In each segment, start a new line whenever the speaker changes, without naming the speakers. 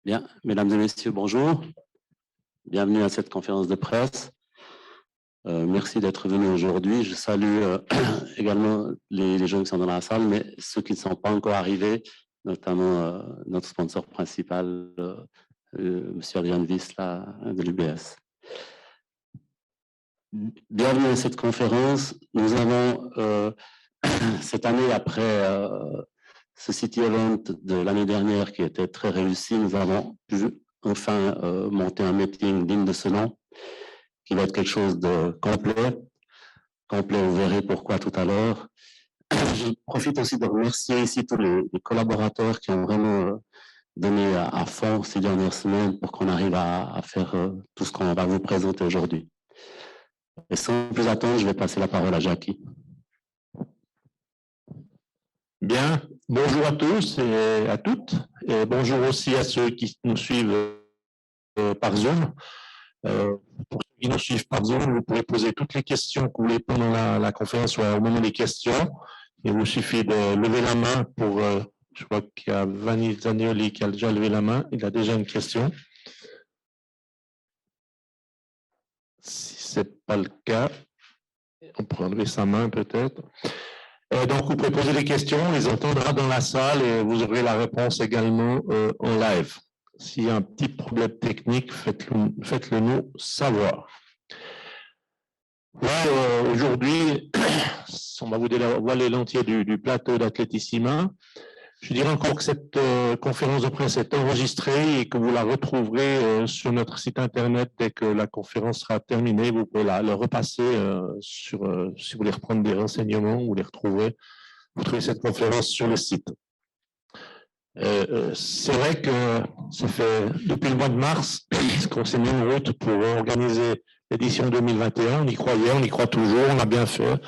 Bien, mesdames et messieurs, bonjour. Bienvenue à cette conférence de presse. Merci d'être venus aujourd'hui. Je salue également les gens qui sont dans la salle, mais ceux qui ne sont pas encore arrivés, notamment notre sponsor principal, M. Adrian Wisla de l'UBS. Bienvenue à cette conférence. Nous avons cette année, après ce City Event de l'année dernière qui était très réussi, nous avons pu enfin monter un meeting digne de ce nom, qui va être quelque chose de complet. Vous verrez pourquoi tout à l'heure. Je profite aussi de remercier ici tous les collaborateurs qui ont vraiment donné à fond ces dernières semaines pour qu'on arrive à faire tout ce qu'on va vous présenter aujourd'hui. Et sans plus attendre, je vais passer la parole à Jackie.
Bien, bonjour à tous et à toutes, et bonjour aussi à ceux qui nous suivent par Zoom. Pour ceux qui nous suivent par Zoom, vous pouvez poser toutes les questions que vous voulez pendant la conférence ou au moment des questions. Il vous suffit de lever la main pour, je vois qu'il y a Vanni Zanioli qui a déjà levé la main, il a déjà une question. Si ce n'est pas le cas, on peut enlever sa main peut-être. Donc, vous pouvez poser des questions, on les entendra dans la salle et vous aurez la réponse également en live. S'il y a un petit problème technique, faites-le nous savoir. Aujourd'hui, on va vous dévoiler l'entier du plateau d'Athletissima. Je dirais encore que cette conférence de presse est enregistrée et que vous la retrouverez sur notre site internet dès que la conférence sera terminée. Vous pouvez la repasser si vous voulez reprendre des renseignements, vous les retrouverez. Vous trouvez cette conférence sur le site. C'est vrai que ça fait depuis le mois de mars qu'on s'est mis en route pour organiser l'édition 2021. On y croyait, on y croit toujours, on a bien fait.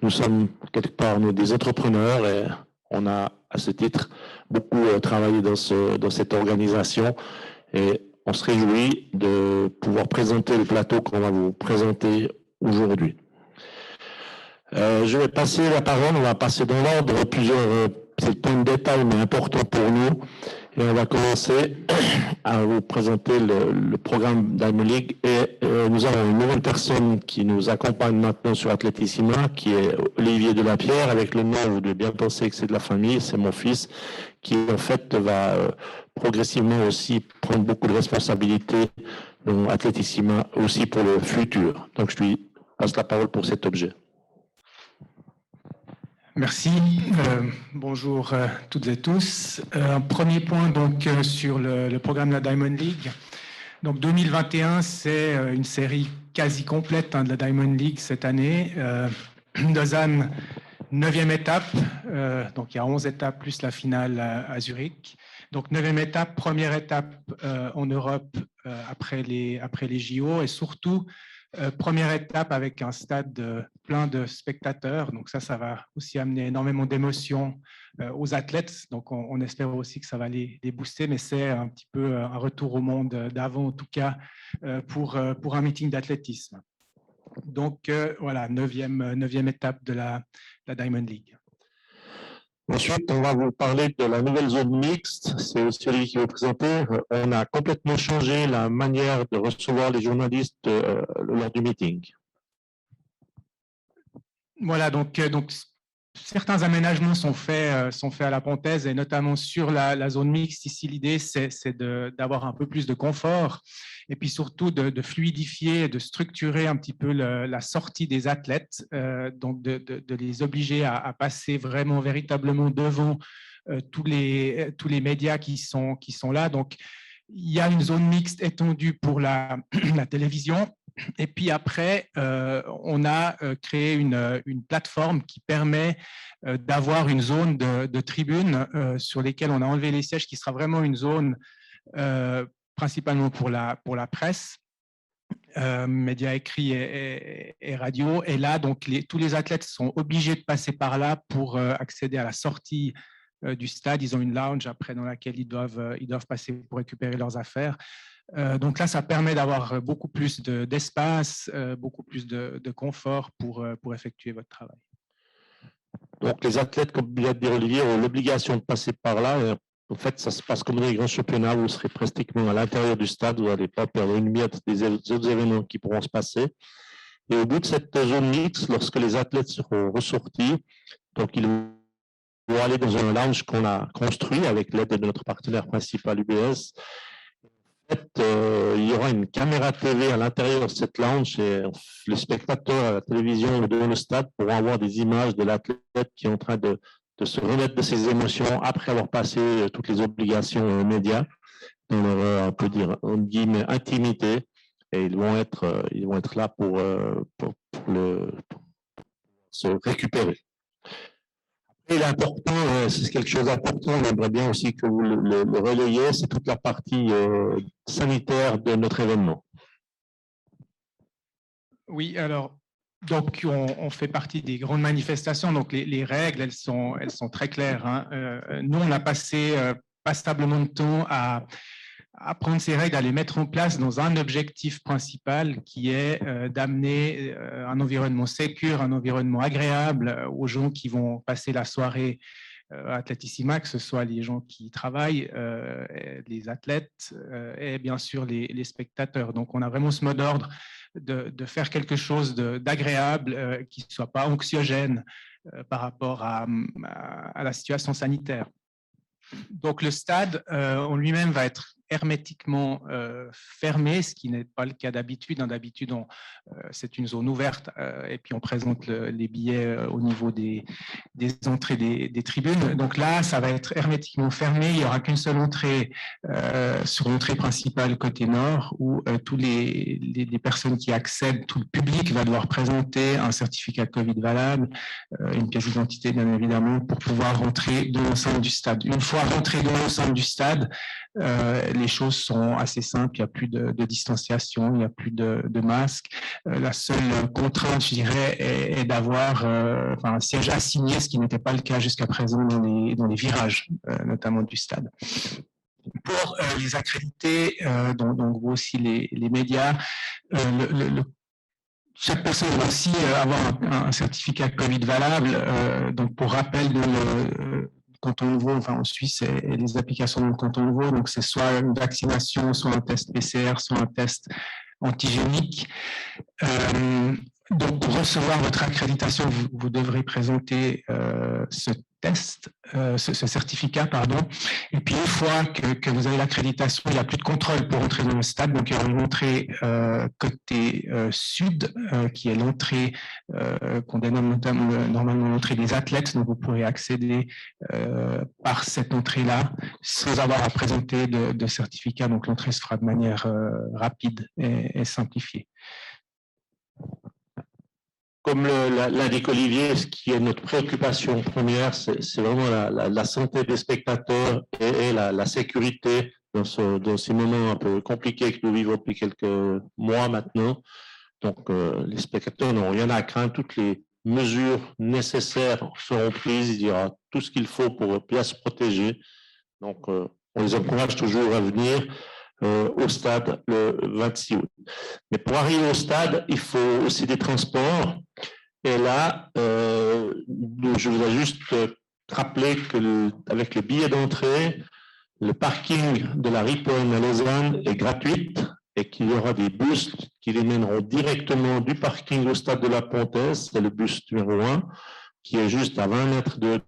Nous sommes quelque part des entrepreneurs et on a à ce titre beaucoup travaillé dans cette organisation et on se réjouit de pouvoir présenter le plateau qu'on va vous présenter aujourd'hui. Je vais passer la parole, on va passer dans l'ordre, c'est pas un détail mais important pour nous. Et on va commencer à vous présenter le programme Diamond League. Et nous avons une nouvelle personne qui nous accompagne maintenant sur Athletissima, qui est Olivier Delapierre, avec le nom, vous devez bien penser que c'est de la famille, c'est mon fils, qui en fait va progressivement aussi prendre beaucoup de responsabilités dans Athletissima, aussi pour le futur. Donc je lui passe la parole pour cet objet.
Merci. Bonjour toutes et tous. Un premier point donc sur le programme de la Diamond League. Donc 2021, c'est une série quasi complète de la Diamond League cette année. Lausanne, 9e étape. Donc il y a 11 étapes plus la finale à Zurich. Donc 9e étape, première étape en Europe après les JO et surtout première étape avec un stade plein de spectateurs. Donc ça va aussi amener énormément d'émotions aux athlètes. Donc on espère aussi que ça va les booster, mais c'est un petit peu un retour au monde d'avant, en tout cas pour un meeting d'athlétisme. Donc voilà, 9e étape de la Diamond League.
Ensuite, on va vous parler de la nouvelle zone mixte. C'est aussi Olivier qui va présenter. On a complètement changé la manière de recevoir les journalistes lors du meeting.
Voilà, donc certains aménagements sont faits à la Pontaise et notamment sur la zone mixte. Ici, l'idée, c'est d'avoir un peu plus de confort et puis surtout de fluidifier, de structurer un petit peu la sortie des athlètes, donc de les obliger à passer vraiment, véritablement devant tous les médias qui sont là. Donc, il y a une zone mixte étendue pour la télévision. Et puis après, on a créé une plateforme qui permet d'avoir une zone de tribune sur lesquelles on a enlevé les sièges, qui sera vraiment une zone principalement pour la presse, médias écrits et radio. Et là, donc, tous les athlètes sont obligés de passer par là pour accéder à la sortie du stade. Ils ont une lounge après dans laquelle ils doivent passer pour récupérer leurs affaires. Donc là, ça permet d'avoir beaucoup plus d'espace, beaucoup plus de confort pour effectuer votre travail.
Donc les athlètes, comme vient de dire Olivier, ont l'obligation de passer par là. En fait, ça se passe comme dans les grands championnats, vous serez pratiquement à l'intérieur du stade, vous n'allez pas perdre une miette des autres événements qui pourront se passer. Et au bout de cette zone mixte, lorsque les athlètes seront ressortis, donc ils vont aller dans un lounge qu'on a construit avec l'aide de notre partenaire principal UBS. En fait, il y aura une caméra TV à l'intérieur de cette lounge et les spectateurs à la télévision ou devant le stade pourront avoir des images de l'athlète qui est en train de se remettre de ses émotions après avoir passé toutes les obligations médias dans leur, on peut dire, en guillemets, intimité. Et ils vont être là pour se récupérer. Et l'important, c'est quelque chose d'important, on aimerait bien aussi que vous le relayiez, c'est toute la partie sanitaire de notre événement.
Oui, alors, donc on fait partie des grandes manifestations, donc les règles, elles sont très claires, hein. Nous, on a passé passablement de temps à prendre ces règles, à les mettre en place dans un objectif principal qui est d'amener un environnement sécure, un environnement agréable aux gens qui vont passer la soirée à Atletissima, que ce soit les gens qui travaillent, les athlètes et bien sûr les spectateurs. Donc, on a vraiment ce mot d'ordre de faire quelque chose d'agréable qui ne soit pas anxiogène par rapport à la situation sanitaire. Donc, le stade en lui-même va être hermétiquement fermé, ce qui n'est pas le cas d'habitude. D'habitude, c'est une zone ouverte et puis on présente les billets au niveau des entrées des tribunes. Donc là, ça va être hermétiquement fermé. Il n'y aura qu'une seule entrée sur l'entrée principale côté nord où tous les personnes qui accèdent, tout le public va devoir présenter un certificat Covid valable, une pièce d'identité bien évidemment, pour pouvoir rentrer dans l'enceinte du stade. Une fois rentré dans l'enceinte du stade, les choses sont assez simples, il n'y a plus de distanciation, il n'y a plus de masque. La seule contrainte, je dirais, est d'avoir un siège assigné, ce qui n'était pas le cas jusqu'à présent dans les virages, notamment du stade. Pour les accrédités, donc vous aussi les médias, chaque personne va aussi avoir un certificat Covid valable. Donc pour rappel canton nouveau, enfin en Suisse, et les applications dans le canton nouveau, donc c'est soit une vaccination, soit un test PCR, soit un test antigénique. Donc, pour recevoir votre accréditation, vous devrez présenter ce test, ce certificat, pardon. Et puis, une fois que vous avez l'accréditation, il n'y a plus de contrôle pour entrer dans le stade. Donc, il y aura une entrée côté sud, qui est l'entrée qu'on dénomme normalement l'entrée des athlètes. Donc, vous pourrez accéder par cette entrée-là sans avoir à présenter de certificat. Donc, l'entrée se fera de manière rapide et simplifiée.
Comme l'indique Olivier, ce qui est notre préoccupation première, c'est vraiment la santé des spectateurs et la sécurité dans ces moments un peu compliqués que nous vivons depuis quelques mois maintenant. Donc, les spectateurs n'ont rien à craindre. Toutes les mesures nécessaires seront prises. Il y aura tout ce qu'il faut pour bien se protéger. Donc, on les encourage toujours à venir au stade le 26 août. Mais pour arriver au stade, il faut aussi des transports. Et là, je voudrais juste rappeler qu'avec le billet d'entrée, le parking de la Riponne à Lausanne est gratuit et qu'il y aura des bus qui les mèneront directement du parking au stade de la Pontaise. C'est le bus numéro 1 qui est juste à 20 mètres de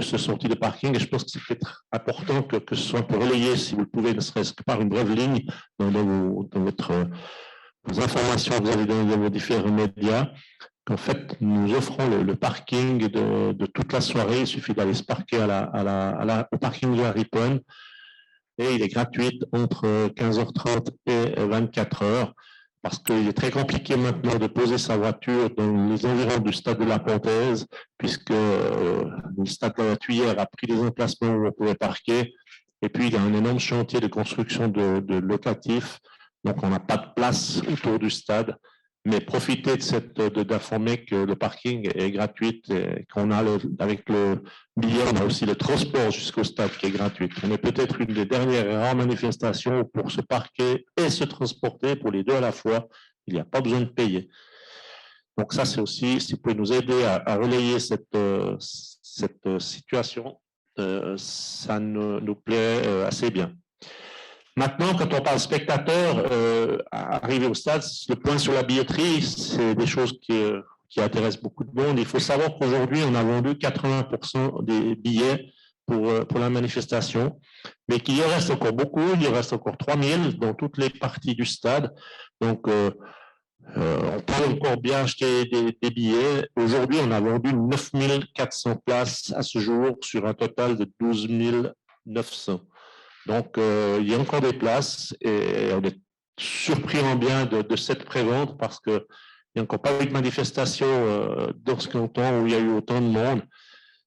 ce sortie de parking, et je pense que c'est peut-être important que ce soit un peu relayé, si vous le pouvez, ne serait-ce que par une brève ligne dans vos informations que vous avez dans vos différents médias, qu'en fait, nous offrons le parking de toute la soirée. Il suffit d'aller se parquer au parking de la Riponne, et il est gratuit entre 15h30 et 24h. Parce qu'il est très compliqué maintenant de poser sa voiture dans les environs du stade de la Pontaise, puisque le stade de la Tuyère a pris des emplacements où on pouvait parquer, et puis il y a un énorme chantier de construction de locatifs, donc on n'a pas de place autour du stade. Mais profitez d'informer que le parking est gratuit et qu'on a avec le billet, on a aussi le transport jusqu'au stade qui est gratuit. On est peut-être une des dernières et rares manifestations pour se parquer et se transporter pour les deux à la fois. Il n'y a pas besoin de payer. Donc ça, c'est aussi, si vous pouvez nous aider à relayer cette situation, ça nous plaît assez bien. Maintenant, quand on parle spectateurs, arrivé au stade, le point sur la billetterie, c'est des choses qui intéressent beaucoup de monde. Il faut savoir qu'aujourd'hui, on a vendu 80% des billets pour la manifestation, mais qu'il en reste encore beaucoup, il en reste encore 3000 dans toutes les parties du stade. Donc, on peut encore bien acheter des billets. Aujourd'hui, on a vendu 9400 places à ce jour sur un total de 12 900. Donc, il y a encore des places et on est surpris en bien de cette prévente parce qu'il n'y a encore pas eu de manifestation dans ce canton où il y a eu autant de monde,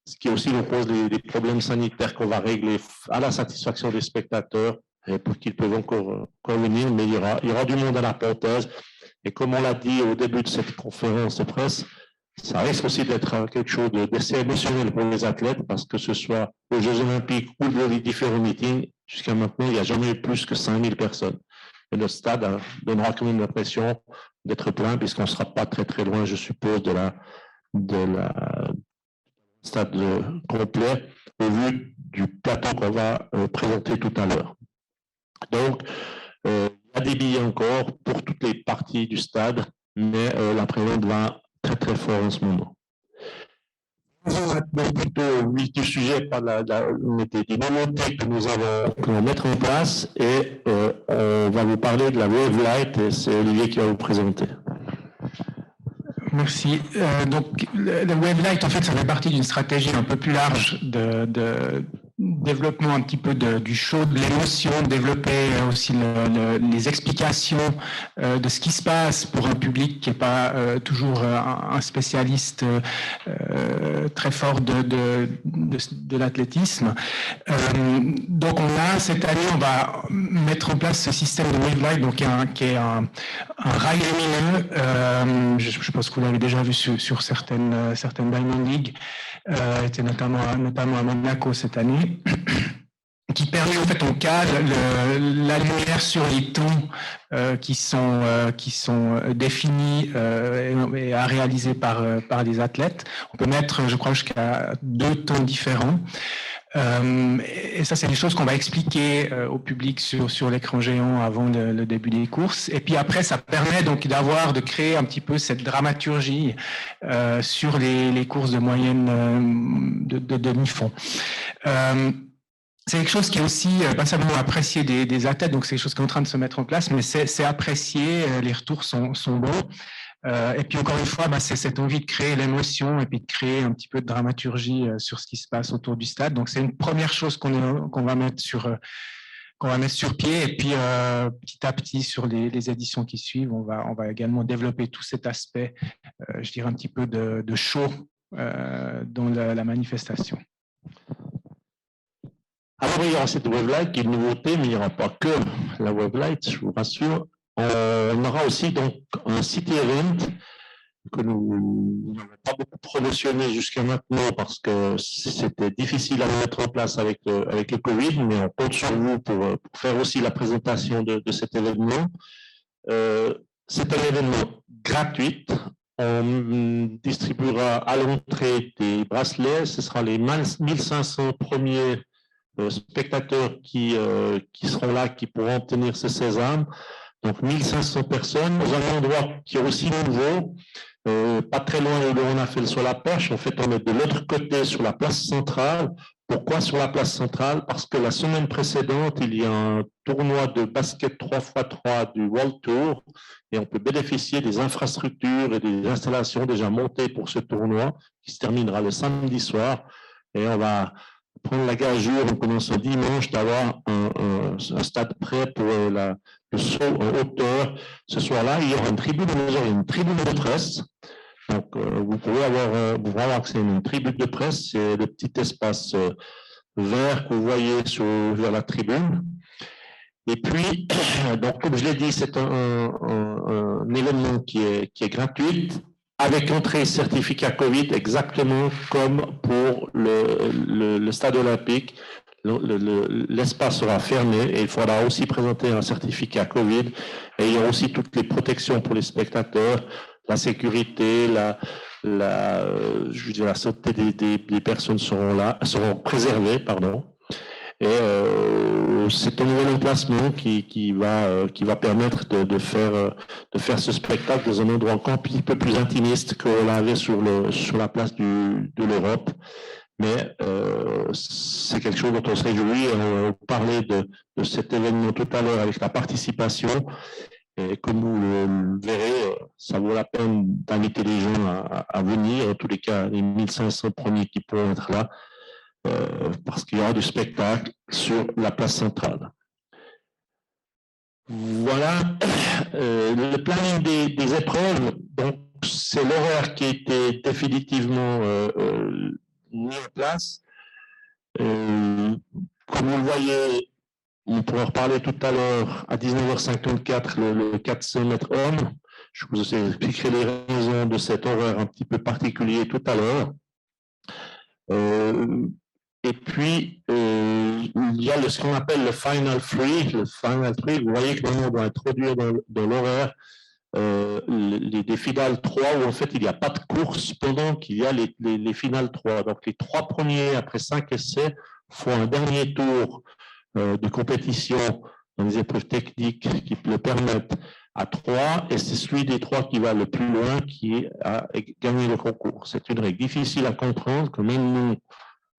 ce qui aussi nous pose des problèmes sanitaires qu'on va régler à la satisfaction des spectateurs et pour qu'ils peuvent encore venir, mais il y aura du monde à la Pontaise. Et comme on l'a dit au début de cette conférence de presse, ça risque aussi d'être quelque chose d'assez émotionnel pour les athlètes parce que ce soit aux Jeux Olympiques ou dans les différents meetings, jusqu'à maintenant, il n'y a jamais eu plus que 5000 personnes. Et notre stade donnera quand même l'impression d'être plein puisqu'on ne sera pas très très loin, je suppose, de la stade complet au vu du plateau qu'on va présenter tout à l'heure. Donc, il y a des billets encore pour toutes les parties du stade, mais la prévente va très très fort en ce moment. Plutôt au vif du sujet par des nouveautés que nous allons mettre en place et on va vous parler de la Wave Light et c'est Olivier qui va vous présenter.
Merci. Donc, le Wave Light, en fait, ça fait partie d'une stratégie un peu plus large de développement un petit peu du show, de l'émotion, développer aussi les explications de ce qui se passe pour un public qui n'est pas toujours un spécialiste très fort de l'athlétisme. Donc cette année, on va mettre en place ce système de Wave Light, donc qui est un rail lumineux. Je pense que vous l'avez déjà vu sur certaines Diamond League. Était notamment à Monaco cette année, qui permet en fait on cale la lumière sur les tons qui sont définis et à réaliser par les athlètes. On peut mettre, je crois, jusqu'à 2 tons différents. Et ça, c'est des choses qu'on va expliquer au public sur l'écran géant avant le début des courses. Et puis après, ça permet donc de créer un petit peu cette dramaturgie sur les courses de moyenne de demi-fond. C'est quelque chose qui est aussi pas simplement apprécié des athlètes, donc c'est quelque chose qui est en train de se mettre en place, mais c'est apprécié, les retours sont bons. Et puis encore une fois, c'est cette envie de créer l'émotion et puis de créer un petit peu de dramaturgie sur ce qui se passe autour du stade. Donc c'est une première chose qu'on va mettre sur pied. Et puis petit à petit sur les éditions qui suivent, on va également développer tout cet aspect, je dirais un petit peu de show dans la manifestation.
Alors il y aura cette Wave Light qui est une nouveauté, mais il n'y aura pas que la Wave Light, je vous rassure. On aura aussi donc un city event que nous n'avons pas beaucoup promotionné jusqu'à maintenant parce que c'était difficile à mettre en place avec le Covid, mais on compte sur vous pour faire aussi la présentation de cet événement. C'est un événement gratuit. On distribuera à l'entrée des bracelets. Ce sera les 1500 premiers spectateurs qui seront là, qui pourront obtenir ce sésame. Donc 1500 personnes dans un endroit qui est aussi nouveau, pas très loin de où on a fait le saut à la perche. En fait, on est de l'autre côté sur la place centrale. Pourquoi sur la place centrale? Parce que la semaine précédente, il y a un tournoi de basket 3x3 du World Tour et on peut bénéficier des infrastructures et des installations déjà montées pour ce tournoi qui se terminera le samedi soir. Et on va prendre la gageure en commençant dimanche d'avoir un stade prêt pour le saut en hauteur. Ce soir-là, il y aura une tribune de presse. Donc, vous pourrez avoir accès à une tribune de presse. C'est le petit espace vert que vous voyez vers la tribune. Et puis, donc, comme je l'ai dit, c'est un événement qui est gratuit, avec entrée certificat Covid, exactement comme pour le stade olympique. L'espace sera fermé et il faudra aussi présenter un certificat Covid. Et il y a aussi toutes les protections pour les spectateurs, la sécurité, la santé des personnes seront préservées, pardon. Et c'est un nouvel emplacement qui va permettre de faire ce spectacle dans un endroit encore un petit peu plus intimiste qu'on l'avait sur la place de l'Europe. Mais c'est quelque chose dont on se réjouit. On parlait de cet événement tout à l'heure avec la participation. Et comme vous le verrez, ça vaut la peine d'inviter les gens à venir. En tous les cas, les 1500 premiers qui pourront être là, parce qu'il y aura du spectacle sur la place centrale. Voilà le planning des épreuves. Donc, c'est l'horaire qui a été définitivement mis en place. Comme vous le voyez, on pourra en reparler tout à l'heure à 19h54, le 400 mètres hommes. Je vous expliquerai les raisons de cet horaire un petit peu particulier tout à l'heure. Et puis, il y a ce qu'on appelle le Final Three. Le Final Three, vous voyez que maintenant on doit introduire dans l'horaire des finales 3 où en fait il n'y a pas de course pendant qu'il y a les finales 3. Donc les 3 premiers après 5 essais font un dernier tour de compétition dans les épreuves techniques qui le permettent à 3 et c'est celui des 3 qui va le plus loin qui a gagné le concours. C'est une règle difficile à comprendre, que même nous,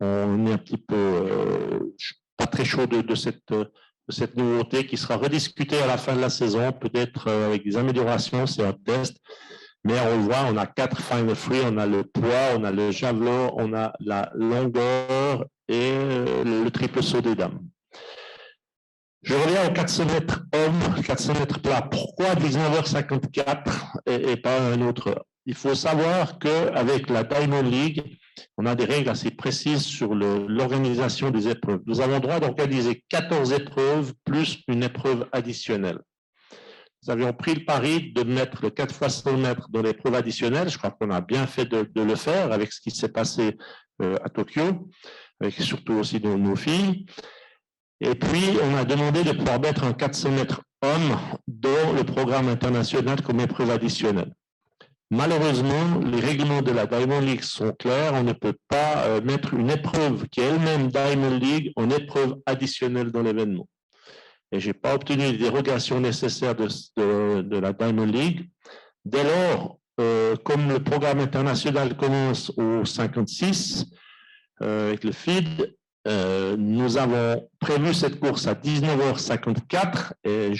on est un petit peu pas très chaud de cette nouveauté qui sera rediscutée à la fin de la saison, peut-être avec des améliorations, c'est un test. Mais on le voit, on a 4 Final Three, on a le poids, on a le javelot, on a la longueur et le triple saut des dames. Je reviens aux 400 mètres hommes, 400 mètres plat. Pourquoi 19h54 et pas un autre heure? Il faut savoir qu'avec la Diamond League, on a des règles assez précises sur l'organisation des épreuves. Nous avons le droit d'organiser 14 épreuves plus une épreuve additionnelle. Nous avions pris le pari de mettre le 4 x 100 mètres dans l'épreuve additionnelle. Je crois qu'on a bien fait de le faire avec ce qui s'est passé à Tokyo, avec surtout aussi nos filles. Et puis, on a demandé de pouvoir mettre un 400 mètres homme dans le programme international comme épreuve additionnelle. Malheureusement, les règlements de la Diamond League sont clairs. On ne peut pas mettre une épreuve qui est elle-même Diamond League en épreuve additionnelle dans l'événement. Et je n'ai pas obtenu les dérogations nécessaires de la Diamond League. Dès lors, comme le programme international commence au 56 avec le FID, nous avons prévu cette course à 19h54 et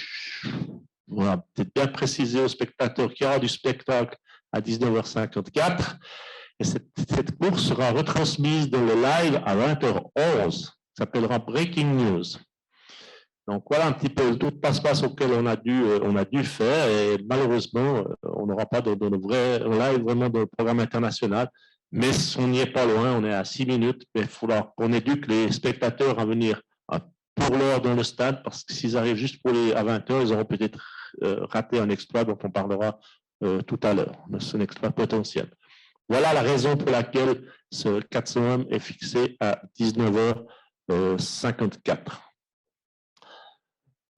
on va peut-être bien préciser aux spectateurs qu'il y aura du spectacle à 19h54 et cette course sera retransmise dans le live à 20h11. Ça s'appellera Breaking News. Donc voilà un petit peu tout le passe-passe auquel on a dû faire et malheureusement on n'aura pas de vrai live vraiment dans le programme international. Mais on n'y est pas loin, on est à 6 minutes, mais il faudra qu'on éduque les spectateurs à venir pour l'heure dans le stade, parce que s'ils arrivent juste à 20h, ils auront peut-être raté un exploit dont on parlera tout à l'heure. C'est un exploit potentiel. Voilà la raison pour laquelle ce 400 est fixé à 19h54.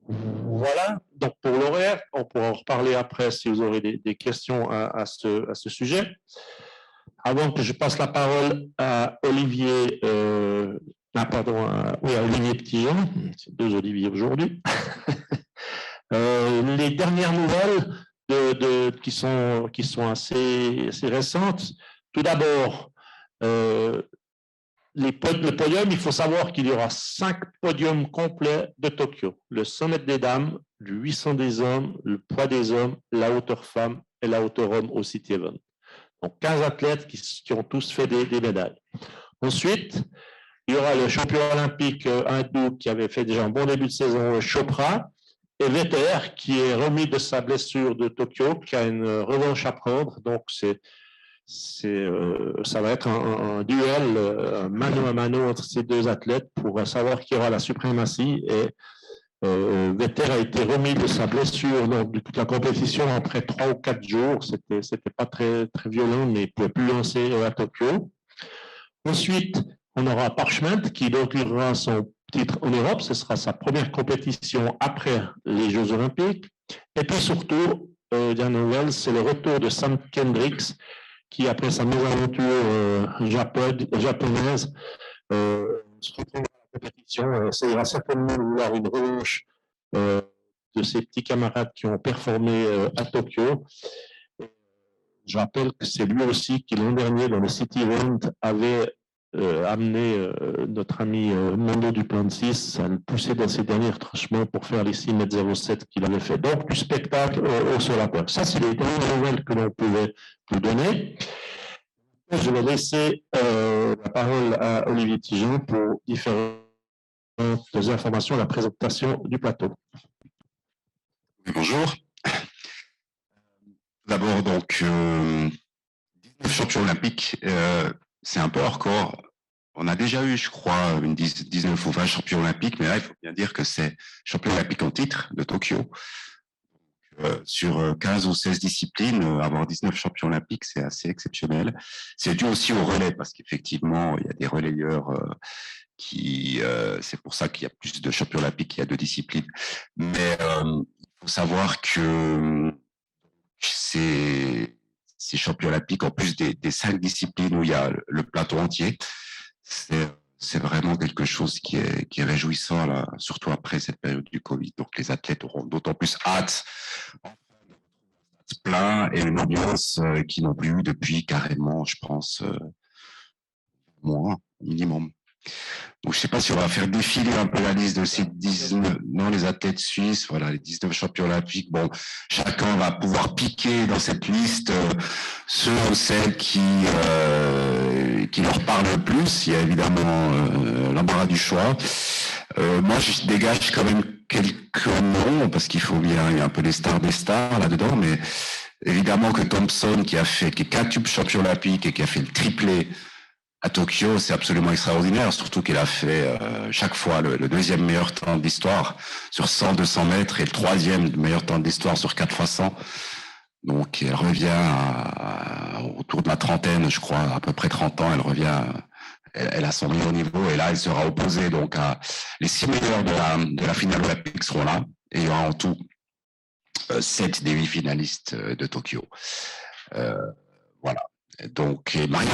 Voilà, donc pour l'horaire, on pourra en reparler après si vous aurez des questions à ce sujet. Avant que je passe la parole à Olivier, à Olivier Petillon, c'est 2 Olivier aujourd'hui. Les dernières nouvelles qui sont assez récentes. Tout d'abord, le podium, il faut savoir qu'il y aura 5 podiums complets de Tokyo. Le 100 mètres des dames, le 800 des hommes, le poids des hommes, la hauteur femme et la hauteur homme au City Event. Donc 15 athlètes qui ont tous fait des médailles. Ensuite, il y aura le champion olympique hindou qui avait fait déjà un bon début de saison, Chopra, et Vetter qui est remis de sa blessure de Tokyo, qui a une revanche à prendre. Donc ça va être un duel mano à mano entre ces 2 athlètes pour savoir qui aura la suprématie. Et Vetter a été remis de sa blessure lors de la compétition après 3 ou 4 jours. C'était pas très, très violent, mais il ne pouvait plus lancer à Tokyo. Ensuite, on aura Parchment qui inaugurera son titre en Europe. Ce sera sa première compétition après les Jeux Olympiques. Et puis surtout, dernière nouvelle, c'est le retour de Sam Kendricks qui, après sa mésaventure japonaise, se retrouve dans la compétition. Ça ira certainement vouloir une revanche de ses petits camarades qui ont performé à Tokyo. Je rappelle que c'est lui aussi qui, l'an dernier, dans le City Event, avait amené notre ami Mondo Duplantis à le pousser dans ses derniers retranchements pour faire les 6,07 m qu'il avait fait. Donc, du spectacle au sol à pointe. Ça, c'est les dernières nouvelles que l'on pouvait vous donner. Je vais laisser la parole à Olivier Tigeon pour différentes informations, la présentation du plateau.
Bonjour. D'abord, donc, 19 champions olympiques, c'est un peu hors corps. On a déjà eu, je crois, 19 ou 20 champions olympiques, mais là, il faut bien dire que c'est champion olympique en titre de Tokyo. Sur 15 ou 16 disciplines, avoir 19 champions olympiques, c'est assez exceptionnel. C'est dû aussi au relais, parce qu'effectivement, il y a des relayeurs c'est pour ça qu'il y a plus de champions olympiques qu'il y a de disciplines. Mais il faut savoir que ces champions olympiques, en plus des 5 disciplines où il y a le plateau entier, c'est vraiment quelque chose qui est réjouissant, là, surtout après cette période du Covid. Donc les athlètes auront d'autant plus hâte plein et une ambiance qu'ils n'ont plus eu depuis carrément, je pense, mois minimum. Donc, je ne sais pas si on va faire défiler un peu la liste de ces 19, non, les athlètes suisses, voilà, les 19 champions olympiques. Bon, chacun va pouvoir piquer dans cette liste ceux ou celles qui leur parlent le plus. Il y a évidemment l'embarras du choix. Moi, je dégage quand même quelques noms, parce qu'il faut bien, il y a un peu des stars là-dedans, mais évidemment que Thompson, qui est quintuple champion olympique et qui a fait le triplé à Tokyo, c'est absolument extraordinaire, surtout qu'il a fait chaque fois le deuxième meilleur temps de l'histoire sur 100, 200 mètres et le troisième meilleur temps de l'histoire sur 4 x 100. Donc, elle revient autour de la trentaine, je crois, à peu près 30 ans, elle revient, elle a son meilleur niveau et là, elle sera opposée. Donc, les 6 meilleurs de la finale olympique seront là et il y aura en tout 7 des 8 finalistes de Tokyo. Voilà. Donc, Maria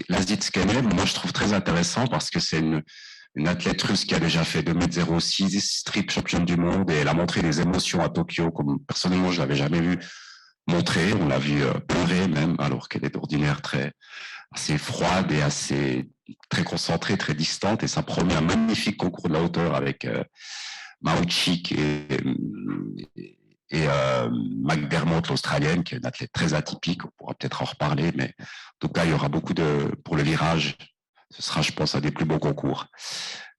Lazitskene, moi, je trouve très intéressant parce que c'est une athlète russe qui a déjà fait 2,06 m, triple championne du monde et elle a montré des émotions à Tokyo comme personnellement, je l'avais jamais vu montrer. On l'a vu pleurer même, alors qu'elle est d'ordinaire assez froide et très concentrée, très distante. Et ça promet un magnifique concours de la hauteur avec Mauchik et McDermott, l'Australienne, qui est une athlète très atypique, on pourra peut-être en reparler, mais en tout cas, il y aura beaucoup pour le virage, ce sera, je pense, un des plus beaux concours.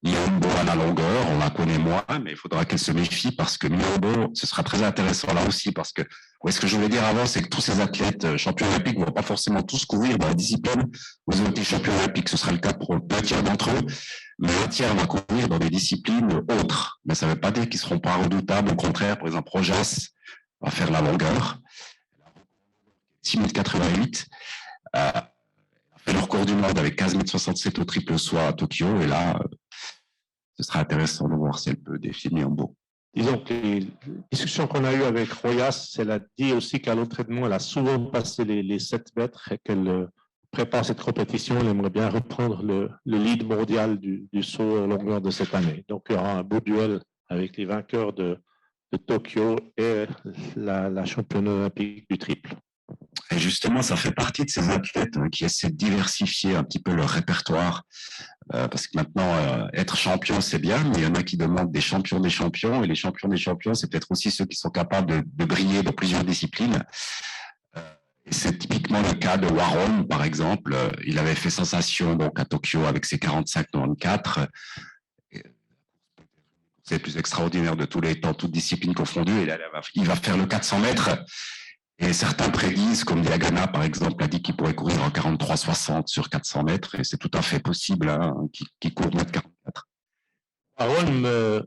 Miyombo à la longueur, on la connaît moins, mais il faudra qu'elle se méfie parce que Miyombo, ce sera très intéressant là aussi, parce que, ce que je voulais dire avant, c'est que tous ces athlètes champions olympiques ne vont pas forcément tous courir dans la discipline où ils ont été champions olympiques. Ce sera le cas pour un tiers d'entre eux, mais un tiers va courir dans des disciplines autres. Mais ça ne veut pas dire qu'ils ne seront pas redoutables. Au contraire, par exemple, Rojas va faire la longueur. 6,88 m. Fait le record du monde avec 15,67 m au triple saut à Tokyo. Et là, ce sera intéressant de voir si elle peut défier Miyombo.
Disons que les discussions qu'on a eues avec Royas, elle a dit aussi qu'à l'entraînement, elle a souvent passé les 7 mètres et qu'elle prépare cette compétition. Elle aimerait bien reprendre le lead mondial du saut en longueur de cette année. Donc, il y aura un beau duel avec les vainqueurs de Tokyo et la championne olympique du triple.
Et justement, ça fait partie de ces athlètes qui essaient de diversifier un petit peu leur répertoire. Parce que maintenant, être champion, c'est bien, mais il y en a qui demandent des champions, et les champions des champions, c'est peut-être aussi ceux qui sont capables de briller dans plusieurs disciplines. C'est typiquement le cas de Warhol, par exemple. Il avait fait sensation donc à Tokyo avec ses 45,94. C'est le plus extraordinaire de tous les temps, toutes disciplines confondues. Et il va faire le 400 mètres. Et certains prédisent, comme Diagana, par exemple, a dit qu'il pourrait courir en 43,60 sur 400 mètres. Et c'est tout à fait possible qu'il court 1,44 m.
Aaron,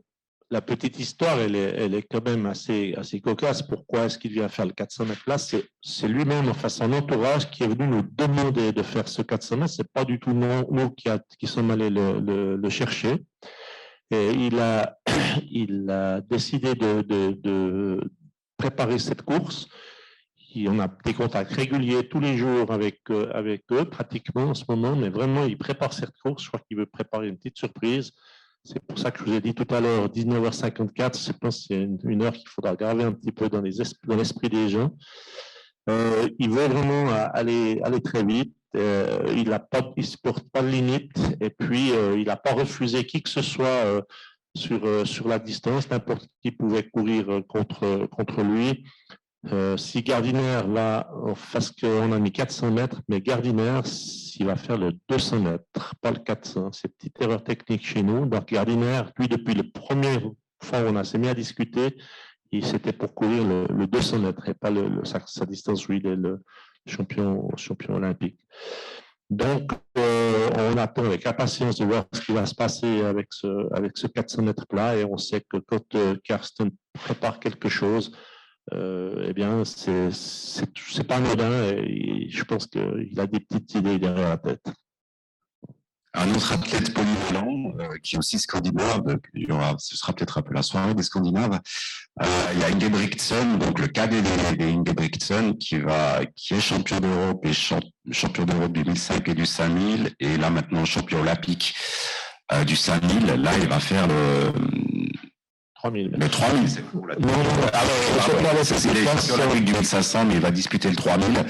la petite histoire, elle est quand même assez cocasse. Pourquoi est-ce qu'il vient faire le 400 mètres là? C'est lui-même, enfin son entourage, qui est venu nous demander de faire ce 400 mètres. Ce n'est pas du tout nous qui sommes allés le chercher. Et il a décidé de préparer cette course. on a des contacts réguliers tous les jours avec eux, pratiquement en ce moment, mais vraiment, il prépare cette course. Je crois qu'il veut préparer une petite surprise. C'est pour ça que je vous ai dit tout à l'heure, 19h54, je pense que c'est une heure qu'il faudra graver un petit peu dans l'esprit des gens. Il veut vraiment aller très vite. Il ne se porte pas de limite. Et puis, il n'a pas refusé qui que ce soit sur la distance. N'importe qui pouvait courir contre lui. Si Gardiner va, parce qu'on a mis 400 mètres, mais Gardiner, il va faire le 200 mètres, pas le 400. C'est une petite erreur technique chez nous. Donc Gardiner, lui, depuis le premier fois où on s'est mis à discuter, c'était pour courir le 200 mètres et pas sa distance où il est le champion olympique. Donc, on attend avec impatience de voir ce qui va se passer avec ce 400 mètres plat, et on sait que quand Karsten prépare quelque chose, eh bien, c'est pas anodin, et je pense qu'il a des petites idées derrière la tête.
Un autre athlète polyvalent, qui est aussi scandinave, ce sera peut-être un peu la soirée des Scandinaves. Il y a Ingebrigtsen, donc le cadet des Ingebrigtsen, qui est champion d'Europe et champion d'Europe du 1005 et du 5000, et là maintenant champion olympique du 5000. Là, il va faire le
3000.
Le 3000, c'est cool.
Non,
c'est les champions olympiques du 1500, mais il va disputer le 3000.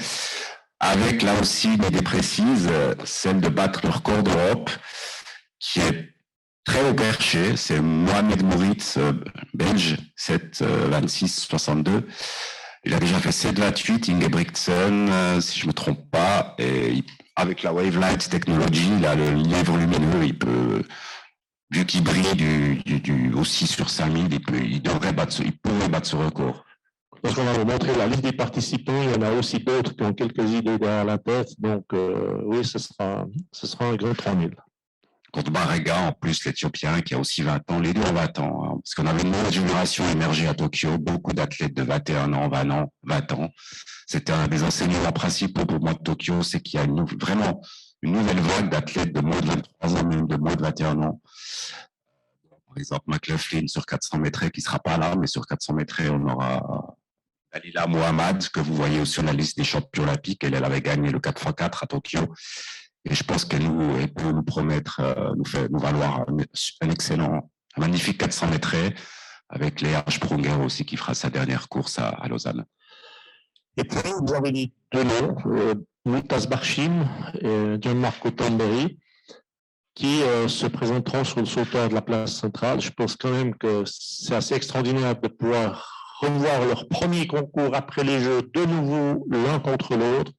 Avec là aussi une idée précise, celle de battre le record d'Europe, qui est très haut perché. C'est Mohamed Mouritz, belge, 7,26,62. Il a déjà fait 7,28, Ingebrigtsen, si je ne me trompe pas. Et avec la Wavelight Technology, là, le lièvre lumineux, il peut, vu qu'il brille aussi sur 5000, il pourrait battre ce record.
Lorsqu'on va vous montrer la liste des participants, il y en a aussi d'autres qui ont quelques idées derrière la tête. Donc, oui, ce sera un grand 3000.
Contre Barrega, en plus, l'Éthiopien, qui a aussi 20 ans, les deux ont 20 ans. Hein, parce qu'on avait une nouvelle génération émergée à Tokyo, beaucoup d'athlètes de 21 ans, 20 ans. C'était un des enseignements principaux pour moi de Tokyo, c'est qu'il y a vraiment une nouvelle vague d'athlètes de moins de 23 ans, même de moins de 21 ans. Par exemple, McLaughlin sur 400 mètres, qui ne sera pas là, mais sur 400 mètres, on aura Dalila Mohamed, que vous voyez sur la liste des champions olympiques. Elle avait gagné le 4x4 à Tokyo. Et je pense qu'elle peut nous promettre, nous valoir un magnifique 400 mètres, avec Léa Sprunger aussi, qui fera sa dernière course à Lausanne.
Et puis, vous avez dit deux noms, Lukas Barshim et Gianmarco Tamberi, qui se présenteront sur le sauteur de la place centrale. Je pense quand même que c'est assez extraordinaire de pouvoir revoir leur premier concours après les Jeux de nouveau l'un contre l'autre.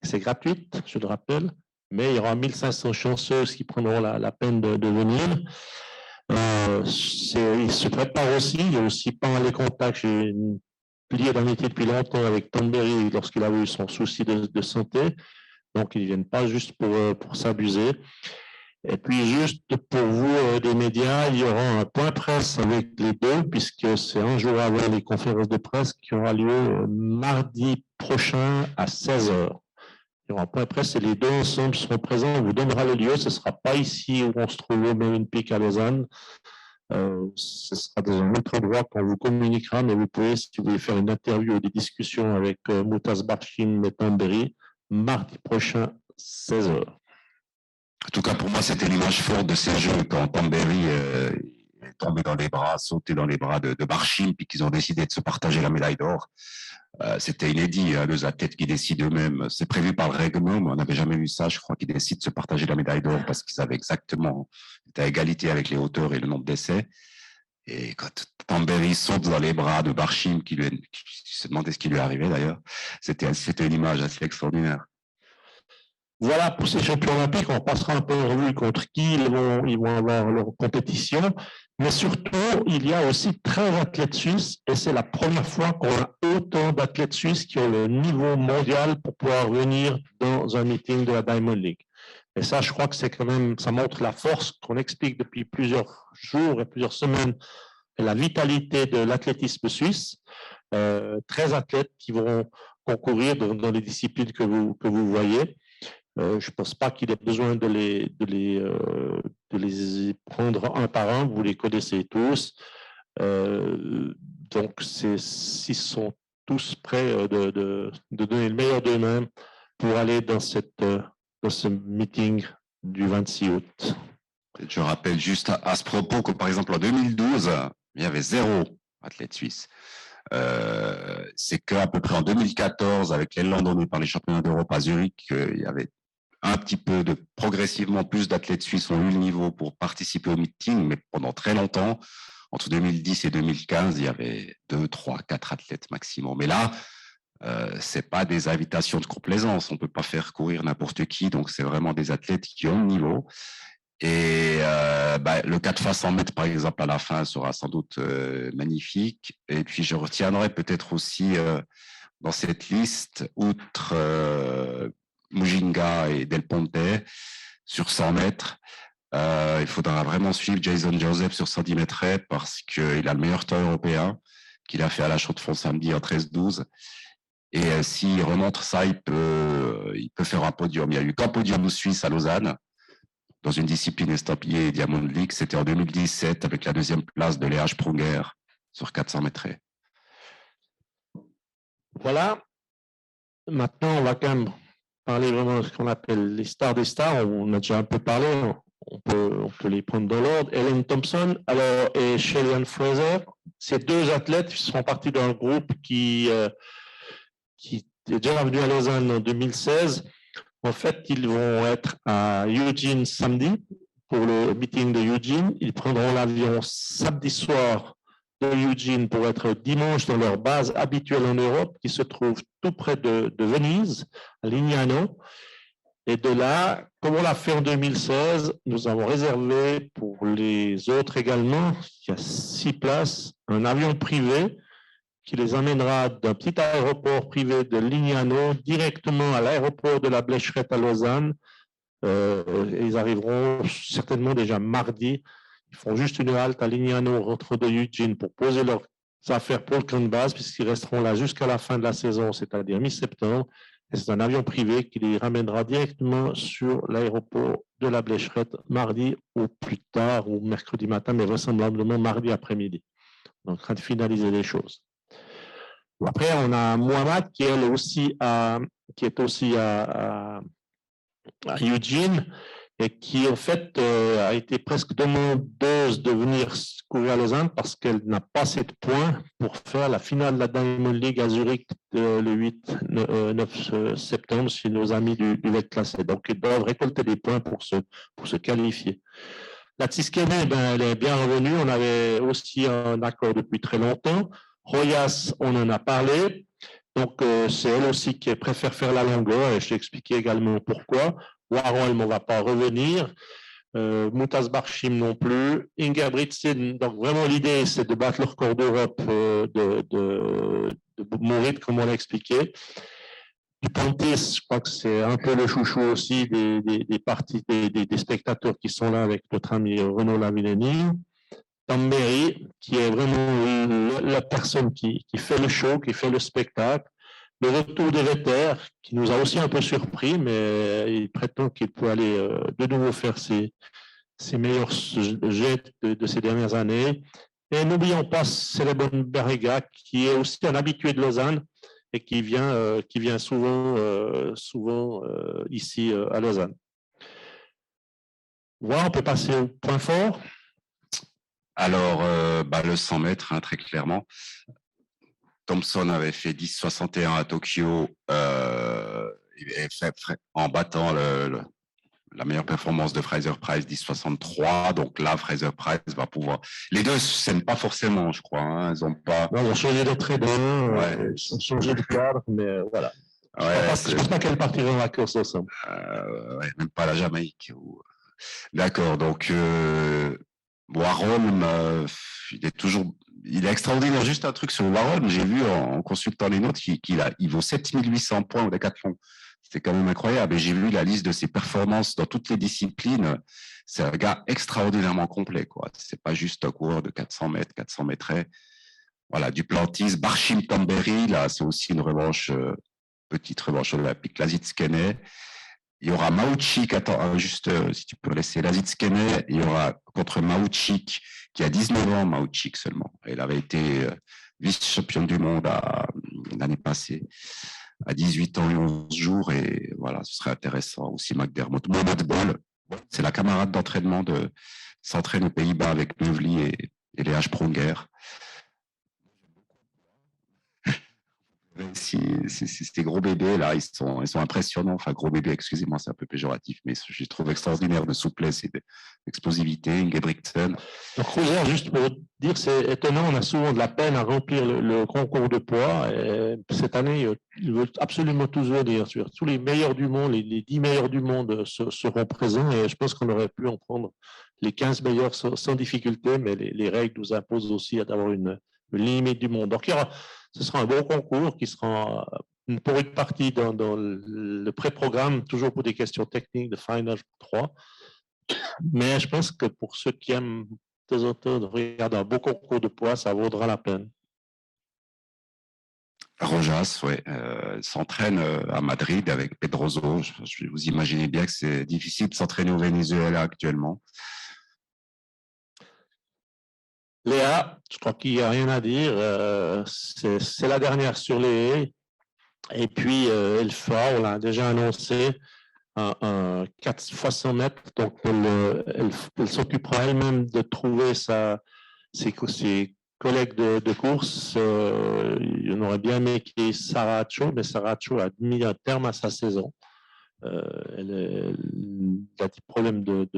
C'est gratuit, je le rappelle, mais il y aura 1500 chanceuses qui prendront la peine de venir. Il se prépare aussi, il y a aussi pas mal de contacts. J'ai lié d'amitié depuis longtemps avec Tamberi lorsqu'il a eu son souci de santé. Donc, ils ne viennent pas juste pour s'abuser. Et puis, juste pour vous, des médias, il y aura un point presse avec les deux, puisque c'est un jour avant les conférences de presse qui aura lieu mardi prochain à 16h. Il y aura un point presse et les deux ensemble seront présents. On vous donnera le lieu. Ce ne sera pas ici où on se trouve au Molenbeek à Lausanne. Ce sera dans un autre endroit qu'on vous communiquera, mais vous pouvez, si vous voulez faire une interview ou des discussions avec Lukas Barshim et Tamberi, mardi prochain, 16h.
En tout cas, pour moi, c'était l'image forte de ces Jeux quand Tamberi est tombé dans les bras, sauté dans les bras de Barshim, puis qu'ils ont décidé de se partager la médaille d'or. C'était inédit, hein, deux athlètes qui décident eux-mêmes. C'est prévu par le règlement, mais on n'avait jamais vu ça. Je crois qu'ils décident de se partager la médaille d'or parce qu'ils avaient exactement, étaient à égalité avec les hauteurs et le nombre d'essais. Et quand Tamberi saute dans les bras de Barshim, qui se demandait ce qui lui arrivait d'ailleurs, c'était une image assez extraordinaire.
Voilà pour ces champions olympiques. On passera un peu en revue contre qui ils vont avoir leur compétition. Mais surtout, il y a aussi 13 athlètes suisses et c'est la première fois qu'on a autant d'athlètes suisses qui ont le niveau mondial pour pouvoir venir dans un meeting de la Diamond League. Et ça, je crois que c'est quand même, ça montre la force qu'on explique depuis plusieurs jours et plusieurs semaines, et la vitalité de l'athlétisme suisse. 13 athlètes qui vont concourir dans les disciplines que vous voyez. Je ne pense pas qu'il ait besoin de les prendre un par un, vous les connaissez tous. Donc, ils sont tous prêts de donner le meilleur d'eux-mêmes pour aller dans ce meeting du 26 août.
Je rappelle juste à ce propos que, par exemple, en 2012, il y avait 0 athlète suisse. C'est qu'à peu près en 2014, avec l'élan donné par les championnats d'Europe à Zurich, il y avait un petit peu progressivement plus d'athlètes suisses ont eu le niveau pour participer au meeting, mais pendant très longtemps, entre 2010 et 2015, il y avait 2, 3, 4 athlètes maximum. Mais là, c'est pas des invitations de complaisance. On peut pas faire courir n'importe qui, donc c'est vraiment des athlètes qui ont le niveau. Et le 4x100 mètres, par exemple, à la fin sera sans doute magnifique. Et puis, je retiendrai peut-être aussi dans cette liste, outre Mujinga et Del Ponte, sur 100 mètres, il faudra vraiment suivre Jason Joseph sur 110 mètres parce qu'il a le meilleur temps européen qu'il a fait à la Chaux-de-Fonds samedi en 13-12. Et s'il remonte ça, il peut faire un podium. Il y a eu qu'un podium suisse à Lausanne, dans une discipline estampillée Diamond League. C'était en 2017 avec la 2e place de Léa Sprunger sur 400 mètres.
Voilà. Maintenant, on va quand même parler vraiment de ce qu'on appelle les stars des stars. On a déjà un peu parlé. On peut les prendre dans l'ordre. Ellen Thompson et Shelly-Ann Fraser. Ces 2 athlètes font partie d'un groupe qui est déjà venu à Lausanne en 2016. En fait, ils vont être à Eugene samedi pour le meeting de Eugene. Ils prendront l'avion samedi soir de Eugene pour être dimanche dans leur base habituelle en Europe, qui se trouve tout près de Venise, à Lignano. Et de là, comme on l'a fait en 2016, nous avons réservé pour les autres également, il y a 6 places, un avion privé qui les amènera d'un petit aéroport privé de Lignano directement à l'aéroport de la Blécherette à Lausanne. Ils arriveront certainement déjà mardi. Ils font juste une halte à Lignano, rentrent de Eugene pour poser leurs affaires pour le camp de base, puisqu'ils resteront là jusqu'à la fin de la saison, c'est-à-dire mi-septembre. Et c'est un avion privé qui les ramènera directement sur l'aéroport de la Blécherette mardi ou plus tard, ou mercredi matin, mais vraisemblablement mardi après-midi. On est en train de finaliser les choses. Après, on a Mohamed qui est aussi à Eugene et qui, en fait, a été presque demandeuse de venir courir à Lausanne parce qu'elle n'a pas assez de points pour faire la finale de la Diamond League à Zurich le 8-9 septembre chez nos amis du VET classé. Donc, ils doivent récolter des points pour se qualifier. La Tsiskene, elle est bien revenue. On avait aussi un accord depuis très longtemps. Royas, on en a parlé. Donc, c'est elle aussi qui préfère faire la longueur et je t'ai expliqué également pourquoi. Waron, elle ne va pas revenir. Moutaz Barchim non plus. Inger Britzin, donc vraiment l'idée, c'est de battre le record d'Europe de Maurit, comme on l'a expliqué. Duplantis, je crois que c'est un peu le chouchou aussi des parties, des spectateurs qui sont là avec notre ami Renaud Lavillenie. Tamberi, qui est vraiment la personne qui fait le show, qui fait le spectacle. Le retour de Vetter, qui nous a aussi un peu surpris, mais il prétend qu'il peut aller de nouveau faire ses meilleurs jets de ces dernières années. Et n'oublions pas Célébon Berrega, qui est aussi un habitué de Lausanne et qui vient souvent ici à Lausanne. Voilà, on peut passer au point fort.
Alors, le 100 mètres, très clairement. Thompson avait fait 10,61 à Tokyo en battant la meilleure performance de Fraser Price, 10,63. Donc là, Fraser Price va pouvoir... Les deux ne s'aiment pas forcément, je crois. Hein. Ils ont pas...
Non, ils ont changé de traîneau, ils ont changé de cadre, mais voilà. Je ne pense pas qu'elles partiront en course ensemble.
Même pas la Jamaïque. D'accord, donc... Warholm, il est extraordinaire. Juste un truc sur Warholm, j'ai vu en consultant les notes qu'il vaut 7800 points au décathlon. C'était quand même incroyable. Et j'ai vu la liste de ses performances dans toutes les disciplines. C'est un gars extraordinairement complet, quoi. C'est pas juste un coureur de 400 mètres. Voilà, Duplantis, Barchim Tamberi, là, c'est aussi une revanche, petite revanche olympique. Lasitskene. Il y aura Mauchik, attends, juste si tu peux laisser Lasitskene, il y aura contre Mauchik, qui a 19 ans, Mauchik seulement. Elle avait été vice-championne du monde l'année passée, à 18 ans et 11 jours. Et voilà, ce serait intéressant aussi, McDermott. Mohamed Bol, c'est la camarade d'entraînement s'entraîne aux Pays-Bas avec Neuvely et les H-Pronger. Ces gros bébés là, ils sont impressionnants. Enfin, gros bébés, excusez-moi, c'est un peu péjoratif, mais je les trouve extraordinaires de souplesse et d'explosivité. Ingebrigtsen.
Donc, Roger, juste pour dire, c'est étonnant, on a souvent de la peine à remplir le concours de poids. Et cette année, ils veulent absolument tous venir. Tous les meilleurs du monde, les 10 meilleurs du monde seront présents. Et je pense qu'on aurait pu en prendre les 15 meilleurs sans difficulté, mais les règles nous imposent aussi d'avoir une limite du monde. Donc, ce sera un bon concours qui sera pour une partie dans le pré-programme, toujours pour des questions techniques de Final 3. Mais je pense que pour ceux qui aiment de temps en temps de regarder un beau concours de poids, ça vaudra la peine.
Rojas, oui, s'entraîne à Madrid avec Pedroso. Vous imaginez bien que c'est difficile de s'entraîner au Venezuela actuellement.
Léa, je crois qu'il n'y a rien à dire. C'est la dernière sur les haies. Et puis, Elfa, on l'a déjà annoncé, un 4 x 100 mètres. Donc, elle s'occupera elle-même de trouver ses collègues de course. On aurait bien aimé qu'il y ait Sarah Acho, mais Sarah Acho a mis un terme à sa saison. Elle a des problèmes de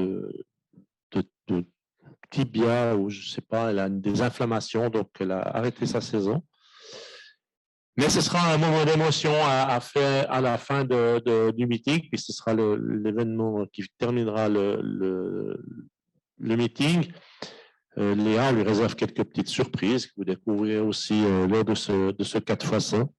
tibia ou je ne sais pas, elle a des inflammations, donc elle a arrêté sa saison. Mais ce sera un moment d'émotion à faire à la fin du meeting, puis ce sera l'événement qui terminera le meeting. Léa, on lui réserve quelques petites surprises que vous découvrirez aussi lors de ce 4x100.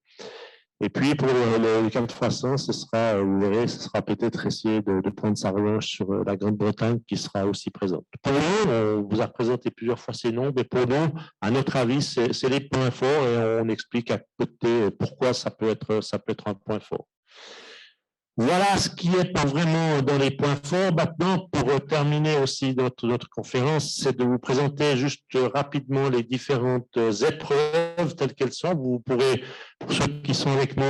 Et puis, pour le 4x100, ce sera, vous verrez, ce sera peut-être essayer de prendre sa revanche sur la Grande-Bretagne qui sera aussi présente. Pour nous, on vous a présenté plusieurs fois ces noms, mais pour nous, à notre avis, c'est les points forts et on explique à côté pourquoi ça peut être un point fort. Voilà ce qui est pas vraiment dans les points forts. Maintenant, pour terminer aussi notre conférence, c'est de vous présenter juste rapidement les différentes épreuves telles qu'elles sont. Vous pourrez, pour ceux qui sont avec nous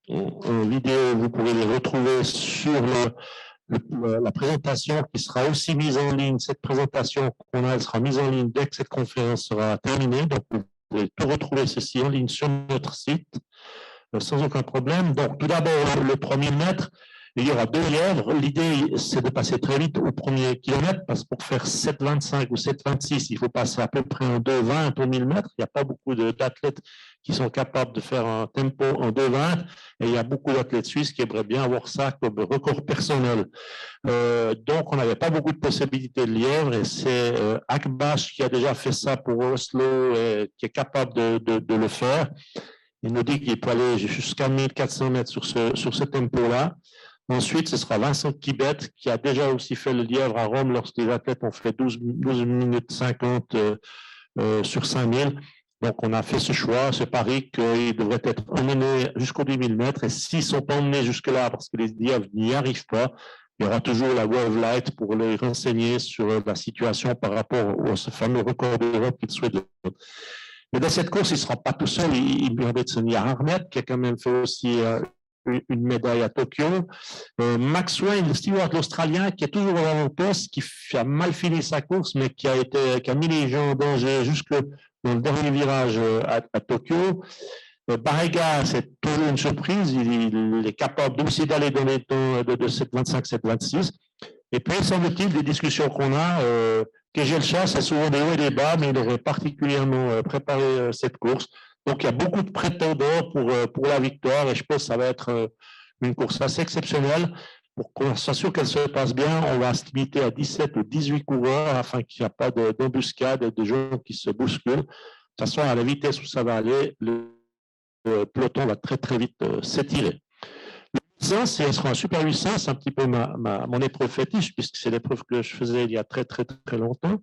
en vidéo, vous pourrez les retrouver sur la présentation qui sera aussi mise en ligne. Cette présentation qu'on a, elle sera mise en ligne dès que cette conférence sera terminée. Donc, vous pouvez tout retrouver ceci en ligne sur notre site. Sans aucun problème. Donc, tout d'abord, le premier mètre, il y aura 2 lièvres. L'idée, c'est de passer très vite au premier kilomètre, parce que pour faire 7,25 ou 7,26, il faut passer à peu près en 2,20 pour 1000 mètres. Il n'y a pas beaucoup d'athlètes qui sont capables de faire un tempo en 2,20, et il y a beaucoup d'athlètes suisses qui aimeraient bien avoir ça comme record personnel. Donc, on n'avait pas beaucoup de possibilités de lièvre, et c'est Akbash qui a déjà fait ça pour Oslo et qui est capable de le faire. Il nous dit qu'il peut aller jusqu'à 1400 mètres sur ce tempo-là. Ensuite, ce sera Vincent Kibet qui a déjà aussi fait le lièvre à Rome lorsque les athlètes ont fait 12 minutes 50 sur 5000. Donc, on a fait ce choix, ce pari qu'ils devraient être emmenés jusqu'aux 10 000 mètres. Et s'ils ne sont pas emmenés jusque-là parce que les lièvres n'y arrivent pas, il y aura toujours la Wave Light pour les renseigner sur la situation par rapport à ce fameux record d'Europe qu'ils souhaitent. Mais dans cette course, il ne sera pas tout seul. Il y a Sonny Arnett qui a quand même fait aussi une médaille à Tokyo. Max Wayne, le steward l'Australien, qui est toujours à l'avant-poste, qui a mal fini sa course, mais qui a mis les gens en danger jusque dans le dernier virage à Tokyo. Barrega, c'est toujours une surprise. Il est capable aussi d'aller dans les temps de 7,25, 7,26. Et puis, semble-t-il, des discussions qu'on a, Kejelcha, c'est souvent des hauts et des bas, mais il aurait particulièrement préparé cette course. Donc, il y a beaucoup de prétendants pour la victoire et je pense que ça va être une course assez exceptionnelle. Pour qu'on s'assure qu'elle se passe bien, on va se limiter à 17 ou 18 coureurs afin qu'il n'y ait pas d'embuscade et de gens qui se bousculent. De toute façon, à la vitesse où ça va aller, le peloton va très, très vite s'étirer. Le 800, ce sera un Super 800, c'est un petit peu mon épreuve fétiche, puisque c'est l'épreuve que je faisais il y a très, très, très longtemps.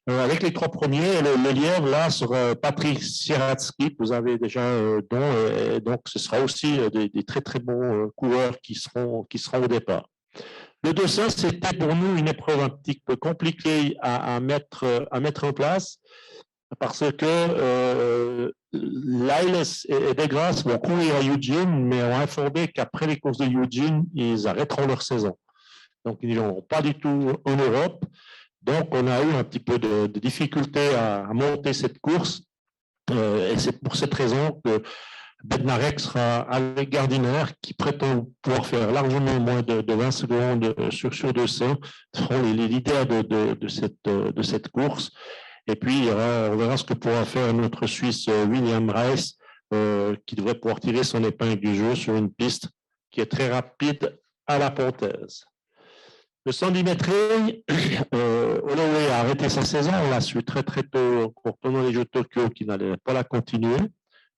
Avec les 3 premiers, le lièvre, là, sera Patrick Siratsky, que vous avez déjà et donc ce sera aussi des très, très bons coureurs qui seront au départ. Le 200, c'était pour nous une épreuve un petit peu compliquée à mettre en place, parce que Lyles et Degrasse vont courir à Eugene, mais ont informé qu'après les courses de Eugene, ils arrêteront leur saison. Donc, ils n'iront pas du tout en Europe. Donc, on a eu un petit peu de difficulté à monter cette course. Et c'est pour cette raison que Bednarek sera avec Gardiner, qui prétend pouvoir faire largement moins de 20 secondes sur 200, seront les leaders de cette course. Et puis, on verra ce que pourra faire notre Suisse William Rice, qui devrait pouvoir tirer son épingle du jeu sur une piste qui est très rapide à la Pontaise. Le 110 mètres, Holloway a arrêté sa saison. On l'a su très tôt pendant les Jeux de Tokyo qu'il n'allait pas la continuer.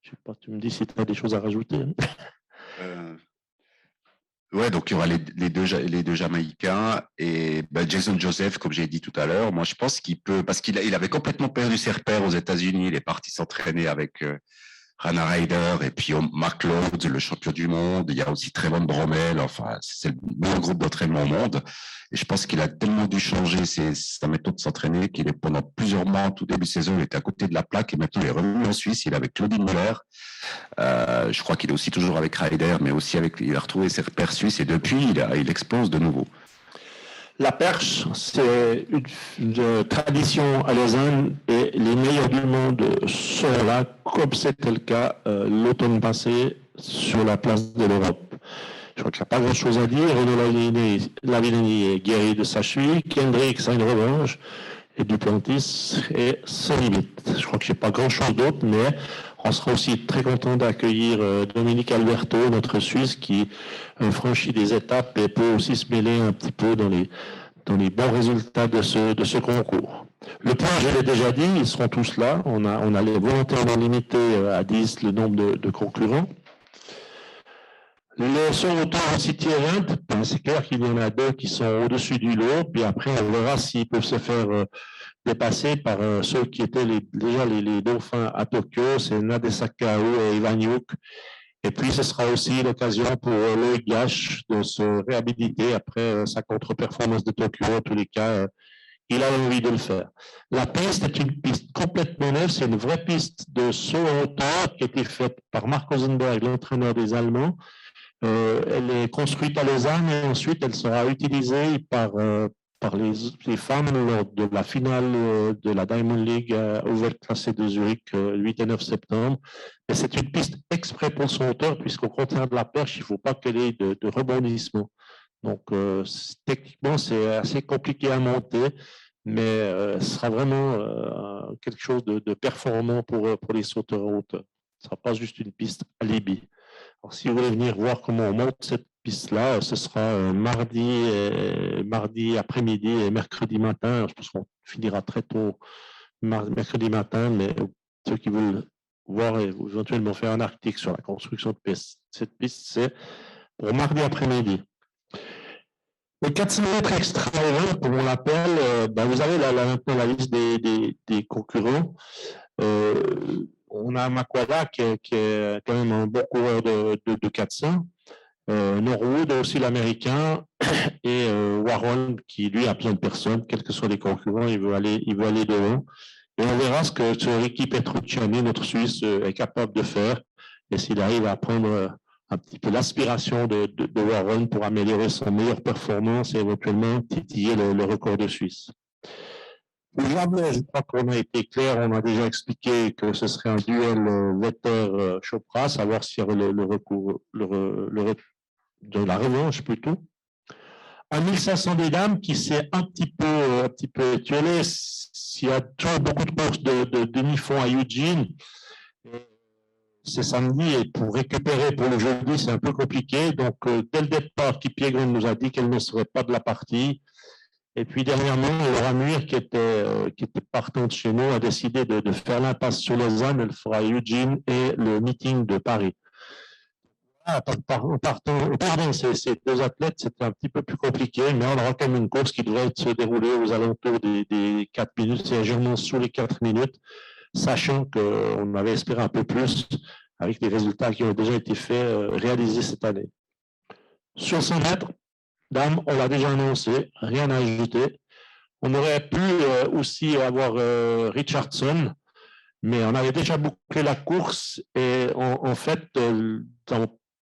Je ne sais pas, tu me dis si tu as des choses à rajouter.
Ouais, donc il y aura les deux Jamaïcains et Jason Joseph, comme j'ai dit tout à l'heure. Moi, je pense qu'il peut, parce qu'il avait complètement perdu ses repères aux États-Unis. Il est parti s'entraîner avec Rana Ryder et puis Mark Lowes, le champion du monde. Il y a aussi Trevon Bromell. Enfin, c'est le meilleur groupe d'entraînement au monde. Et je pense qu'il a tellement dû changer sa méthode de s'entraîner qu'il est pendant plusieurs mois, tout début de saison, il était à côté de la plaque et maintenant il est revenu en Suisse. Il est avec Claudine Muller. Je crois qu'il est aussi toujours avec Ryder, mais aussi il a retrouvé ses repères suisses et depuis, il explose de nouveau.
La perche, c'est une tradition à Lausanne et les meilleurs du monde sont là, comme c'était le cas l'automne passé sur la place de l'Europe. Je crois qu'il n'y a pas grand-chose à dire. Renaud Lavillenie est guéri de sa cheville, Kendrick a une revanche et Duplantis est sans limite. Je crois que je n'ai pas grand-chose d'autre, mais on sera aussi très content d'accueillir Dominique Alberto, notre Suisse, qui franchit des étapes et peut aussi se mêler un petit peu dans les bons résultats de ce concours. Le point, je l'ai déjà dit, ils seront tous là. On a volontairement limité à 10 le nombre de concurrents. Les sauveteurs City Event, c'est clair qu'il y en a deux qui sont au-dessus du lot, puis après on verra s'ils peuvent se faire dépasser par ceux qui étaient déjà les dauphins à Tokyo, c'est Nadesa Kao et Ivaniuk. Et puis ce sera aussi l'occasion pour Loïc Gache de se réhabiliter après sa contre-performance de Tokyo. En tous les cas, il a envie de le faire. La piste est une piste complètement neuve, c'est une vraie piste de saut en hauteur qui a été faite par Marc Rosenberg, l'entraîneur des Allemands. Elle est construite à Lausanne et ensuite elle sera utilisée par les femmes lors de la finale de la Diamond League ouverte classée de Zurich 8 et 9 septembre. Et c'est une piste exprès pour son hauteur puisqu'au contraire de la perche, il ne faut pas qu'elle ait de rebondissement. Donc techniquement, c'est assez compliqué à monter, mais ce sera vraiment quelque chose de performant pour les sauteurs en hauteur. Ce ne sera pas juste une piste alibi. Alors, si vous voulez venir voir comment on monte cette piste-là, ce sera mardi après-midi et mercredi matin. Je pense qu'on finira très tôt mercredi matin, mais ceux qui veulent voir et éventuellement faire un article sur la construction de cette piste, c'est pour mardi après-midi. Le 400 mètres extra event, comme on l'appelle, vous avez maintenant la liste des concurrents. On a Makwada qui est quand même un bon coureur de 400. Norwood aussi l'américain et Warren qui lui a besoin de personne, quels que soient les concurrents, il veut aller devant. Et on verra ce que Ricky Petrucciani, notre Suisse, est capable de faire et s'il arrive à prendre un petit peu l'aspiration de Warren pour améliorer son meilleure performance et éventuellement titiller le record de Suisse. Jamais, je crois qu'on a été clair, on a déjà expliqué que ce serait un duel Vetter-Chopra, savoir s'il y aurait le recours de la revanche plutôt. Un 1500 des dames qui s'est un petit peu étiolé, s'il y a toujours beaucoup de courses de demi-fond à Eugene, c'est samedi et pour récupérer pour le jeudi, c'est un peu compliqué. Donc, dès le départ, Kip Yegron nous a dit qu'elle ne serait pas de la partie. Et puis dernièrement, Laura Muir, qui était partante chez nous, a décidé de faire l'impasse sur Lausanne. Elle fera Eugene et le meeting de Paris. Pardon, ces deux athlètes, c'était un petit peu plus compliqué, mais on aura quand même une course qui devrait se dérouler aux alentours des 4 minutes, c'est légèrement sous les 4 minutes, sachant qu'on avait espéré un peu plus avec des résultats qui ont déjà été réalisés cette année. Sur 100 mètres, dames, on l'a déjà annoncé, rien à ajouter. On aurait pu aussi avoir Richardson, Mais on avait déjà bouclé la course et en fait,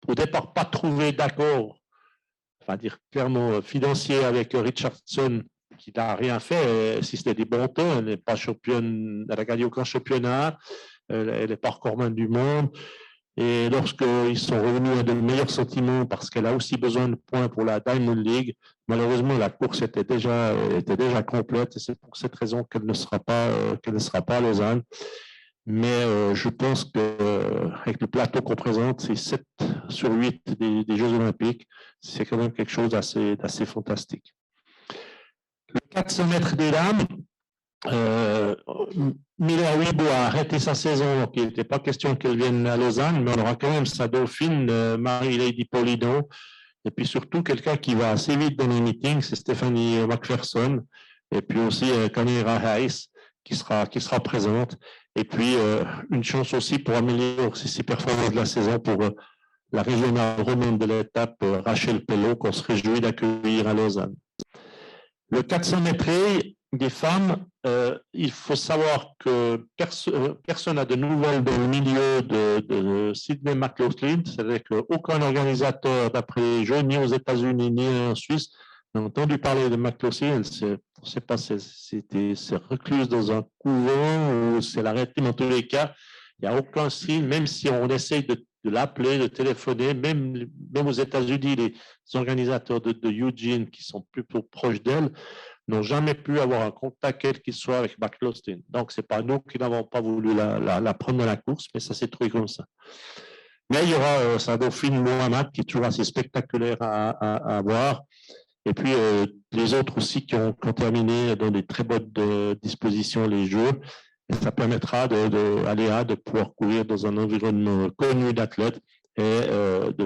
au départ, pas trouvé d'accord, enfin dire clairement financier avec Richardson, qui n'a rien fait, si c'était des bons temps. Elle n'est pas championne, elle a gagné aucun championnat, elle n'est pas recordman du monde. Et lorsqu'ils sont revenus à de meilleurs sentiments, parce qu'elle a aussi besoin de points pour la Diamond League, malheureusement, la course était déjà complète et c'est pour cette raison qu'elle ne sera pas à Lausanne. Mais je pense qu'avec le plateau qu'on présente, c'est 7 sur 8 des Jeux Olympiques. C'est quand même quelque chose d'assez fantastique. Le 400 mètres des dames, Miller-Uibo a arrêté sa saison, donc il n'était pas question qu'elle vienne à Lausanne, mais on aura quand même sa dauphine, Marie-Lady Polino, et puis surtout quelqu'un qui va assez vite dans les meetings, c'est Stéphanie McPherson, et puis aussi Kamira Hayes qui sera présente, et puis une chance aussi pour améliorer aussi ses performances de la saison pour la régionale romande de l'étape, Rachel Pello, qu'on se réjouit d'accueillir à Lausanne. Le 400 mètres des femmes, il faut savoir que personne n'a de nouvelles dans le milieu de Sydney McLaughlin, c'est-à-dire qu'aucun organisateur, d'après les Jeux, ni aux États-Unis, ni en Suisse, n'a entendu parler de McLaughlin. On ne sait pas si c'est recluse dans un couvent ou c'est l'arrêté, mais en tous les cas, il n'y a aucun signe, même si on essaye de l'appeler, de téléphoner, même aux États-Unis, les organisateurs de Eugene, qui sont plutôt proches d'elle, n'ont jamais pu avoir un contact quel qu'il soit avec McLaughlin. Donc, ce n'est pas nous qui n'avons pas voulu la prendre dans la course, mais ça s'est trouvé comme ça. Mais il y aura sa dauphine Mohamed, qui est toujours assez spectaculaire à voir. Et puis, les autres aussi qui ont terminé dans des très bonnes dispositions les Jeux. Et ça permettra de pouvoir courir dans un environnement connu d'athlètes et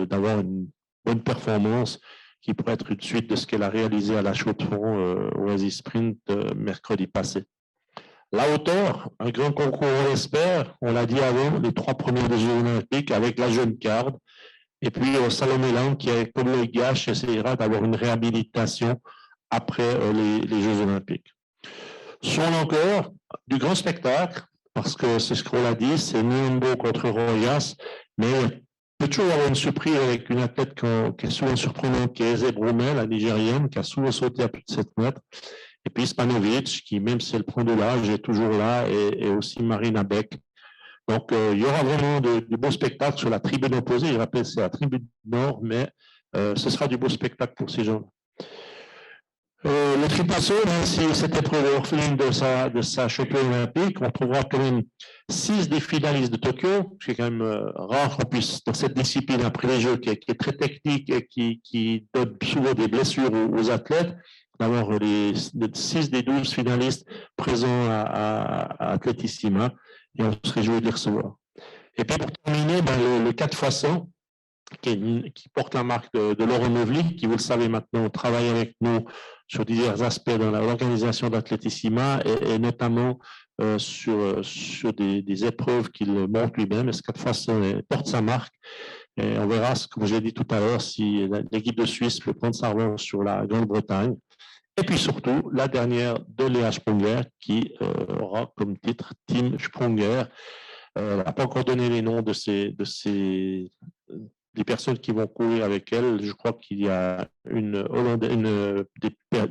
d'avoir une bonne performance qui pourrait être une suite de ce qu'elle a réalisé à la Chaux-de-Fonds au Oasis Sprint mercredi passé. La hauteur, un grand concours, on l'espère, on l'a dit avant, les 3 premiers des Jeux Olympiques avec la jeune Card. Et puis Salomé Lang, qui, comme le Gache, essaiera d'avoir une réhabilitation après les Jeux Olympiques. Sur l'encore, du grand spectacle, parce que c'est ce qu'on l'a dit, c'est Nyambo contre Royas, mais il peut toujours avoir une surprise avec une athlète qui est souvent surprenante, qui est Eze Broumel, la Nigérienne, qui a souvent sauté à plus de 7 mètres. Et puis Spanovic, qui, même si elle prend de l'âge, est toujours là, et aussi Marina Beck. Donc, il y aura vraiment du beau spectacle sur la tribune opposée. Je rappelle, c'est la tribune nord, mais ce sera du beau spectacle pour ces gens-là. Le tripasso, même si cette épreuve est orpheline de sa championne olympique, on trouvera quand même 6 des finalistes de Tokyo, ce qui est quand même rare qu'on puisse, dans cette discipline après les Jeux, qui est très technique et qui donne souvent des blessures aux athlètes, d'avoir les 6 des 12 finalistes présents à Athletissima, et on se réjouit de les recevoir. Et puis pour terminer, le 4x100, qui porte la marque de Laurent Neuvely, qui, vous le savez maintenant, travaille avec nous sur divers aspects dans l'organisation d'Athletissima et notamment sur des épreuves qu'il monte lui-même. Et ce 4x100 porte sa marque. Et on verra, comme j'ai dit tout à l'heure, si l'équipe de Suisse peut prendre sa revanche sur la Grande-Bretagne. Et puis surtout, la dernière de Léa Sprunger, qui aura comme titre Team Sprunger. Elle n'a pas encore donné les noms des personnes qui vont courir avec elle. Je crois qu'il y a une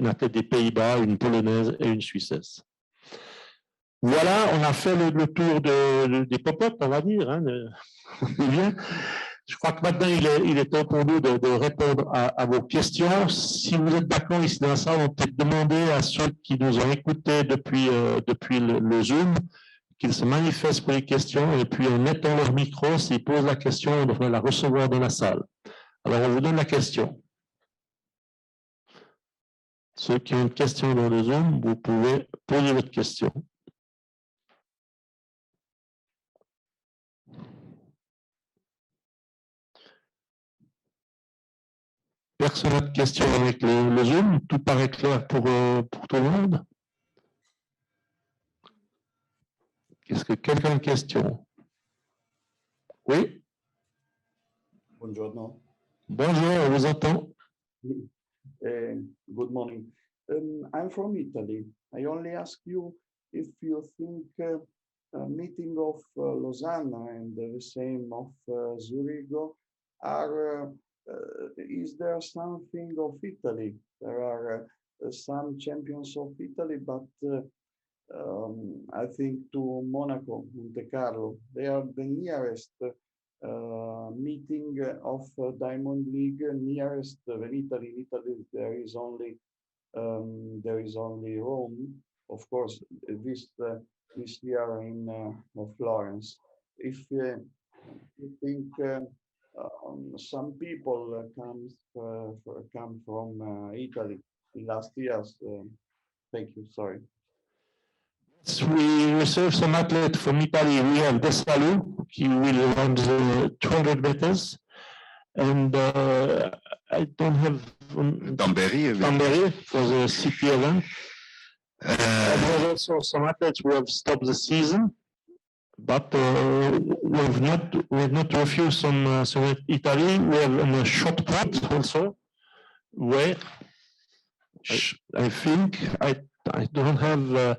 athlète des Pays-Bas, une Polonaise et une Suissesse. Voilà, on a fait le tour des pop-up, on va dire. Hein, bien. Je crois que maintenant, il est temps pour nous de répondre à vos questions. Si vous êtes d'accord ici dans la salle, on peut peut-être demander à ceux qui nous ont écoutés depuis le Zoom qu'ils se manifestent pour les questions et puis en mettant leur micro, s'ils posent la question, on devrait la recevoir dans la salle. Alors, on vous donne la question. Ceux qui ont une question dans le Zoom, vous pouvez poser votre question. Personne n'a de questions avec le Zoom? Tout paraît clair pour tout le monde? Est-ce que quelqu'un a une question? Oui?
Buongiorno.
Bonjour, on vous entend.
Good morning. I'm from Italy. I only ask you if you think meeting of Lausanne and the same of Zurigo are, is there something of Italy? There are some champions of Italy, but I think to Monaco, Monte Carlo, they are the nearest meeting of Diamond League, nearest in Italy. In Italy, there is only Rome, of course. This year in Florence. If you think some people come from Italy in last years, thank you. Sorry.
We reserve some athletes from Italy. We have Desalu, he will run the 200 meters. And I don't have Tamberi for the CP event. And we have also some athletes who have stopped the season, but we have not refused some Italy. We have a short put also, where I think I don't have,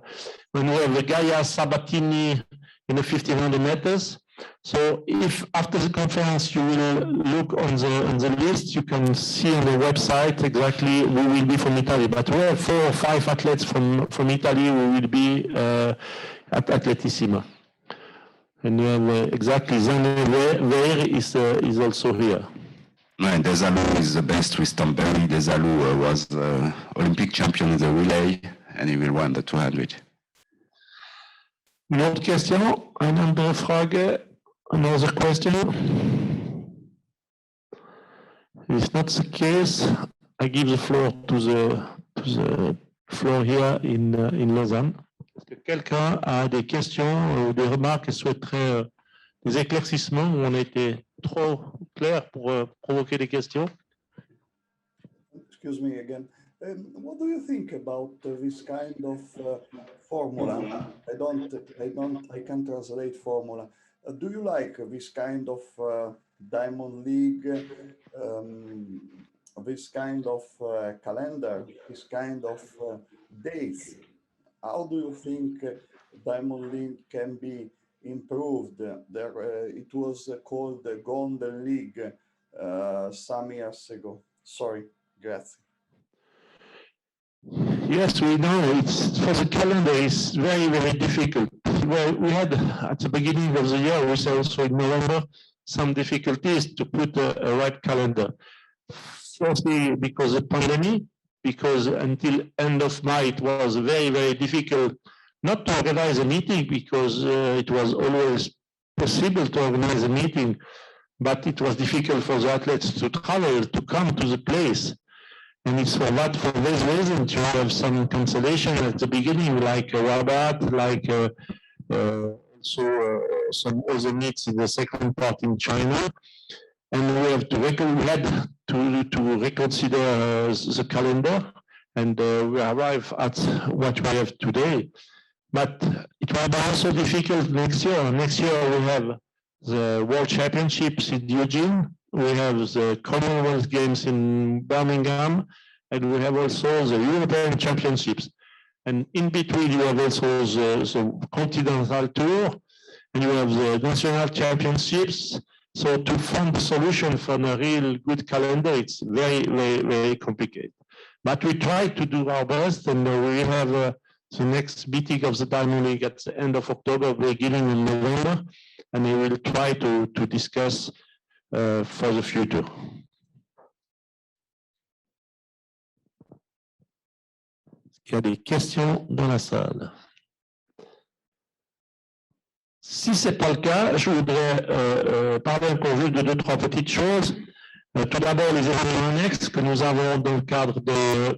when we have Gaia Sabatini in the 1500 meters. So if after the conference you will look on the list, you can see on the website exactly who will be from Italy. But we have 4 or 5 athletes from Italy who will be at Atletissima. And you have exactly Zane Ver is also here.
No, and Desalu is the best with Tamberi. Desalu was Olympic champion in the relay, and he will run the 200.
Une autre question? Eine andere Frage? Another question? If it's not the case, I give the floor to the floor here in Lausanne. Est-ce que quelqu'un a des questions ou des remarques et souhaiterait des éclaircissements où on a été trop clair pour provoquer des questions?
Excuse me again. What do you think about this kind of formula? I can't translate formula. Do you like this kind of Diamond League, this kind of calendar, this kind of days? How do you think Diamond League can be improved? It was called the Golden League some years ago. Sorry, grazie.
Yes, we know it's for the calendar. It's very, very difficult. Well, we had at the beginning of the year, we saw also in November, some difficulties to put a right calendar. Firstly, because of the pandemic, because until end of May, it was very, very difficult not to organize a meeting because it was always possible to organize a meeting, but it was difficult for the athletes to travel, to come to the place. And it's for this reason to have some cancellation at the beginning, like Rabat, like also some other meets in the second part in China. And we have to reconsider the calendar, and we arrive at what we have today. But it will be also difficult next year. Next year we have the World Championships in Eugene. We have the Commonwealth Games in Birmingham, and we have also the European Championships. And in between, you have also the Continental Tour, and you have the National Championships. So to find a solution for a real good calendar, it's very, very, very complicated. But we try to do our best, and we have the next meeting of the Diamond League at the end of October, beginning of November, and we will try to discuss for the future. Est-ce qu'il y a des questions dans la salle? Si ce n'est pas le cas, je voudrais parler encore juste de 2-3 petites choses. Tout d'abord, les événements annexes que nous avons dans le cadre de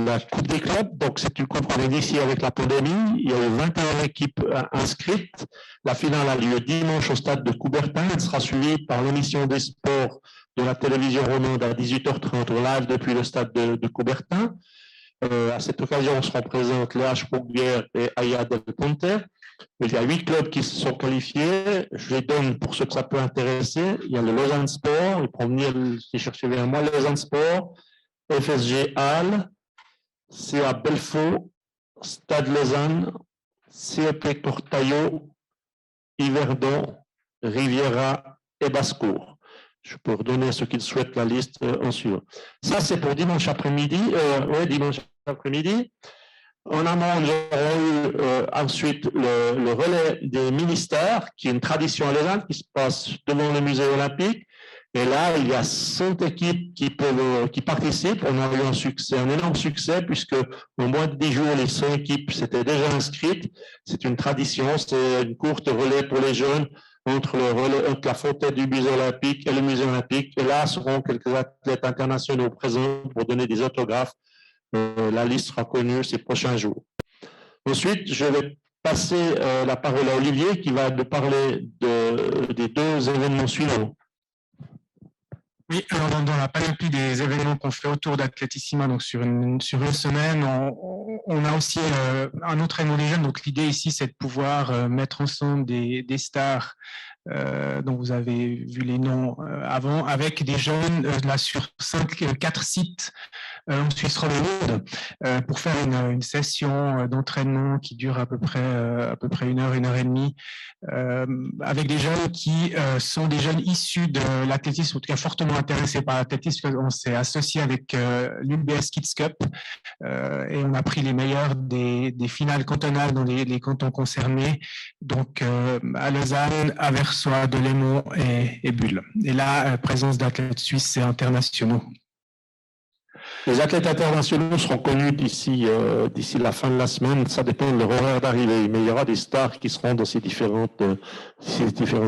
la Coupe des clubs. Donc, c'est une coupe qu'on a initiée avec la pandémie. Il y a eu 21 équipes inscrites. La finale a lieu dimanche au stade de Coubertin. Elle sera suivie par l'émission des sports de la télévision romande à 18h30 live depuis le stade de Coubertin. À cette occasion, seront présentes le H. Pouguer et Aya Del Ponte. Il y a 8 clubs qui se sont qualifiés. Je les donne pour ceux que ça peut intéresser. Il y a le Lausanne Sport. Ils pourront venir les chercher vers moi. Lausanne Sport, FSG Halle, CA Belfaux, Stade Lausanne, CEP Cortaillot, Yverdon, Riviera et Basse-Cour. Je peux redonner à ceux qui le souhaitent la liste en suivant. Ça, c'est pour dimanche après-midi. Dimanche après-midi. En amont, nous aurons eu ensuite le relais des ministères, qui est une tradition à Lausanne, qui se passe devant le musée olympique. Et là, il y a 100 équipes qui participent. On a eu un énorme succès, puisque au moins de 10 jours, les 100 équipes s'étaient déjà inscrites. C'est une tradition, c'est une courte relais pour les jeunes entre la fontaine du musée olympique et le musée olympique. Et là, seront quelques athlètes internationaux présents pour donner des autographes. La liste sera connue ces prochains jours. Ensuite, je vais passer la parole à Olivier qui va nous parler des deux événements suivants.
Oui, alors dans la panoplie des événements qu'on fait autour d'Athletissima, donc sur une semaine, on a aussi un autre événement des jeunes. Donc l'idée ici, c'est de pouvoir mettre ensemble des stars dont vous avez vu les noms avant, avec des jeunes là sur 4 sites en Suisse romande pour faire une session d'entraînement qui dure à peu près 1 heure, 1 heure et demie, avec des jeunes qui sont des jeunes issus de l'athlétisme, en tout cas fortement intéressés par l'athlétisme. On s'est associé avec l'UBS Kids Cup et on a pris les meilleurs des finales cantonales dans les cantons concernés, donc à Lausanne, à Versoix, Delémont et Bulle. Et là, présence d'athlètes suisses et internationaux.
Les athlètes internationaux seront connus d'ici la fin de la semaine. Ça dépend de leur horaire d'arrivée, mais il y aura des stars qui seront dans ces différents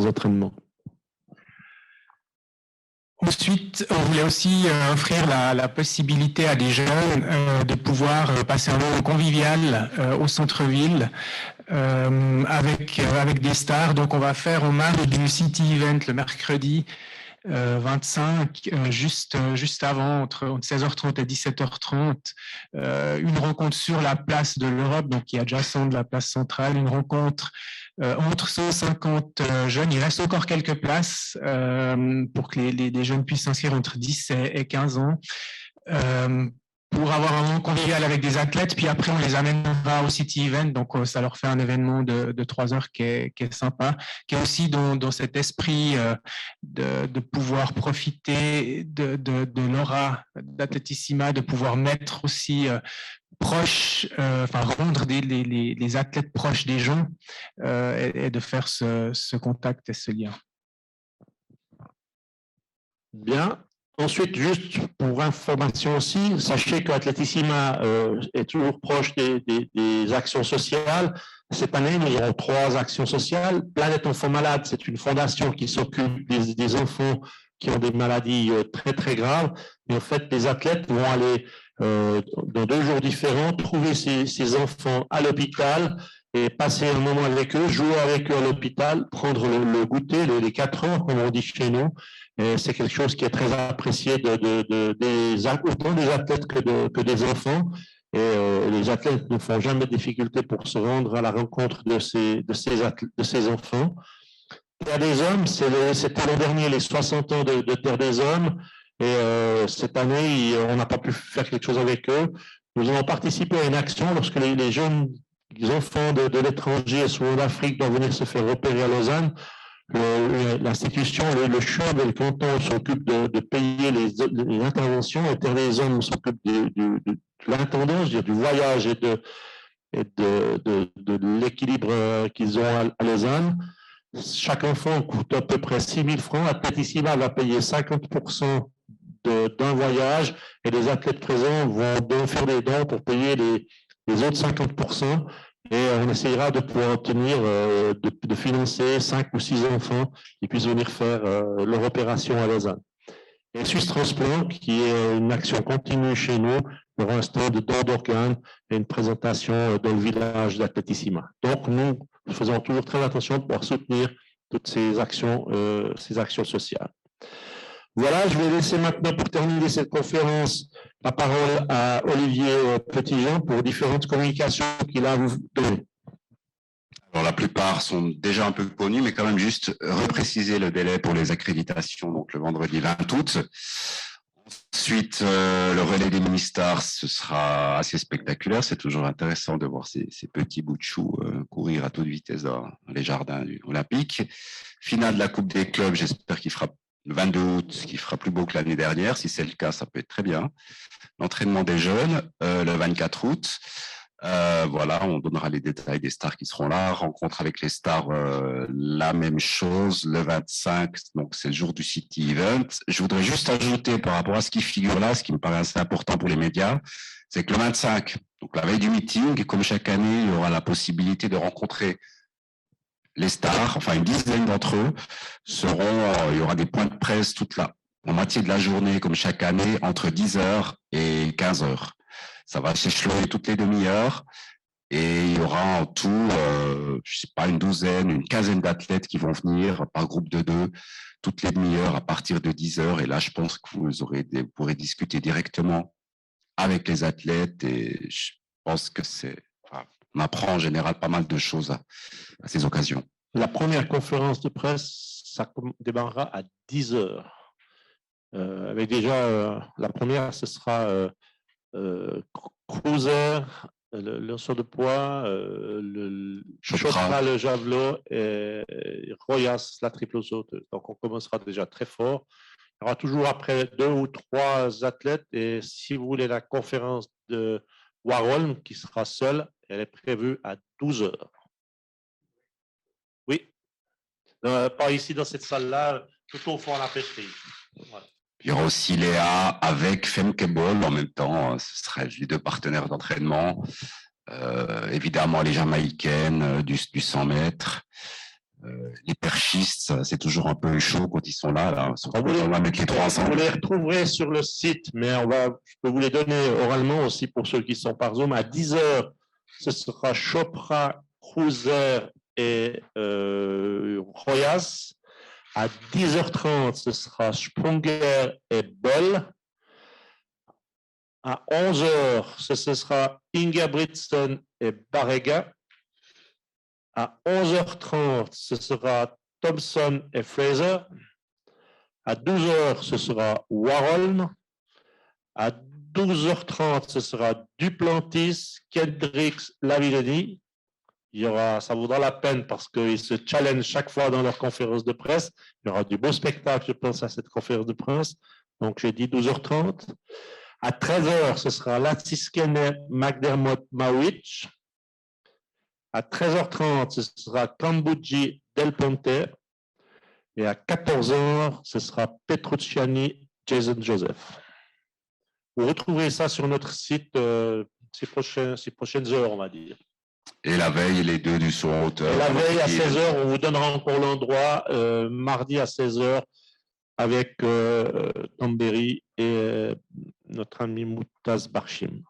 entraînements.
Ensuite, on voulait aussi offrir la possibilité à des jeunes de pouvoir passer un moment convivial au centre-ville avec des stars. Donc, on va faire au marge du City Event le mercredi 25, juste avant, entre 16h30 et 17h30, une rencontre sur la place de l'Europe, donc qui est adjacente de la place centrale, une rencontre entre 150 jeunes. Il reste encore quelques places pour que les jeunes puissent s'inscrire entre 10 et 15 ans. Pour avoir un moment convivial avec des athlètes, puis après on les amènera au City Event, donc ça leur fait un événement de 3 heures qui est sympa, qui est aussi dans cet esprit de pouvoir profiter de l'aura d'Athletissima, de pouvoir mettre aussi rendre les athlètes proches des gens et de faire ce contact et ce lien.
Bien. Ensuite, juste pour information aussi, sachez que Athletissima est toujours proche des actions sociales. Cette année, nous aurons 3 actions sociales. Planète Enfants Malades, c'est une fondation qui s'occupe des enfants qui ont des maladies très, très graves. Et en fait, les athlètes vont aller dans 2 jours différents, trouver ces enfants à l'hôpital et passer un moment avec eux, jouer avec eux à l'hôpital, prendre le goûter, les 4 heures, comme on dit chez nous. C'est quelque chose qui est très apprécié autant des athlètes que des enfants. Et les athlètes ne font jamais de difficulté pour se rendre à la rencontre de ces enfants. Terre des Hommes, c'était l'an dernier les 60 ans de Terre des Hommes. Et cette année, on n'a pas pu faire quelque chose avec eux. Nous avons participé à une action lorsque les jeunes enfants de l'étranger, souvent d'Afrique, doivent venir se faire repérer à Lausanne. L'institution, le CHUB et le canton s'occupent de payer les interventions, et Terre des Hommes s'occupe de l'intendance, du voyage et de l'équilibre qu'ils ont à Lausanne. Chaque enfant coûte à peu près 6 000 francs. Athletissima va payer 50% d'un voyage et les athlètes présents vont faire des dons pour payer les autres 50%. Et on essayera de pouvoir obtenir, de financer 5 ou 6 enfants qui puissent venir faire leur opération à Lausanne. Et Suisse Transplant, qui est une action continue chez nous, pour un stand de don d'organes et une présentation dans le village d'Athletissima. Donc, nous faisons toujours très attention de pouvoir soutenir toutes ces actions sociales. Voilà, je vais laisser maintenant, pour terminer cette conférence, la parole à Olivier Petitjean pour différentes communications qu'il a à vous donner.
Alors, la plupart sont déjà un peu connus, mais quand même juste repréciser le délai pour les accréditations, donc le vendredi 20 août. Ensuite, le relais des mini-stars, ce sera assez spectaculaire. C'est toujours intéressant de voir ces petits bouts de chou courir à toute vitesse dans les jardins olympiques. Finale de la Coupe des clubs, j'espère qu'il fera le 22 août, qu'il fera plus beau que l'année dernière. Si c'est le cas, ça peut être très bien. L'entraînement des jeunes, le 24 août. Voilà, on donnera les détails des stars qui seront là. Rencontre avec les stars, la même chose, le 25, donc c'est le jour du City Event. Je voudrais juste ajouter par rapport à ce qui figure là, ce qui me paraît assez important pour les médias, c'est que le 25, donc la veille du meeting, comme chaque année, il y aura la possibilité de rencontrer les stars, enfin une dizaine d'entre eux il y aura des points de presse en moitié de la journée, comme chaque année, entre 10h et 15h. Ça va s'échelonner toutes les demi-heures et il y aura en tout, je sais pas, une quinzaine d'athlètes qui vont venir par groupe de 2 toutes les demi-heures à partir de 10h. Et là, je pense que vous pourrez discuter directement avec les athlètes et je pense que on apprend en général pas mal de choses à ces occasions.
La première conférence de presse, ça démarrera à 10h. Avec déjà, la première, ce sera Cruiser, le lanceur de poids, le Chopra, le javelot et Royas, la triple sauteuse. Donc, on commencera déjà très fort. Il y aura toujours après 2 ou 3 athlètes. Et si vous voulez la conférence de Warholm, qui sera seule, elle est prévue à 12h. Oui. Pas ici dans cette salle-là, tout au fond à la pêcherie. Voilà.
Il y aura aussi Léa avec Femkeball en même temps. Ce sera les 2 partenaires d'entraînement. Évidemment, les Jamaïcaines du 100 mètres. Les perchistes, c'est toujours un peu chaud quand ils sont là. On va mettre les 3 ensemble.
Vous les retrouverez sur le site, mais je peux vous les donner oralement aussi pour ceux qui sont par Zoom. À 10h, ce sera Chopra, Cruiser et Royas. À 10h30, ce sera Sprunger et Boll. À 11h, ce sera Ingebrigtsen et Barrega. À 11h30, ce sera Thompson et Fraser. À 12h, ce sera Warholm. À 12h30, ce sera Duplantis, Kendricks, Lavillenie. Ça vaudra la peine parce qu'ils se challengent chaque fois dans leur conférence de presse. Il y aura du beau spectacle, je pense, à cette conférence de presse. Donc, j'ai dit 12h30. À 13h, ce sera Latsiskene, McDermott, Mawich. À 13h30, ce sera Cambuji, Del Ponte. Et à 14h, ce sera Petrucciani, Jason Joseph. Vous retrouverez ça sur notre site ces prochaines heures, on va dire.
Et la veille, les 2 du saut hauteur.
La veille à 16h, on vous donnera encore l'endroit. Mardi à 16h avec Tamberi et notre ami Moutaz Barchim.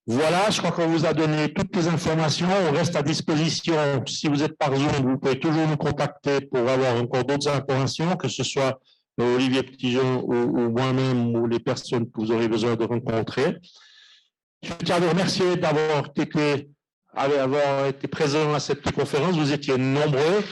Voilà, je crois qu'on vous a donné toutes les informations. On reste à disposition. Si vous êtes par Zoom, vous pouvez toujours nous contacter pour avoir encore d'autres informations, que ce soit Olivier Petitjean ou moi-même ou les personnes que vous aurez besoin de rencontrer. Je tiens à vous remercier d'avoir été présent à cette conférence. Vous étiez nombreux.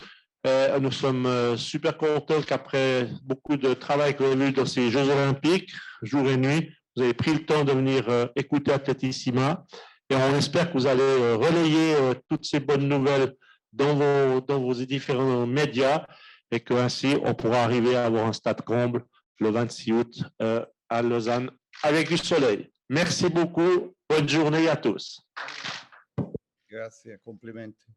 Nous sommes super contents qu'après beaucoup de travail que vous avez vu dans ces Jeux Olympiques, jour et nuit, vous avez pris le temps de venir écouter Atletissima. Et on espère que vous allez relayer toutes ces bonnes nouvelles dans vos différents médias et qu'ainsi, on pourra arriver à avoir un stade comble le 26 août à Lausanne avec du soleil. Merci beaucoup. Bonne journée à tous.
Grazie, complimenti.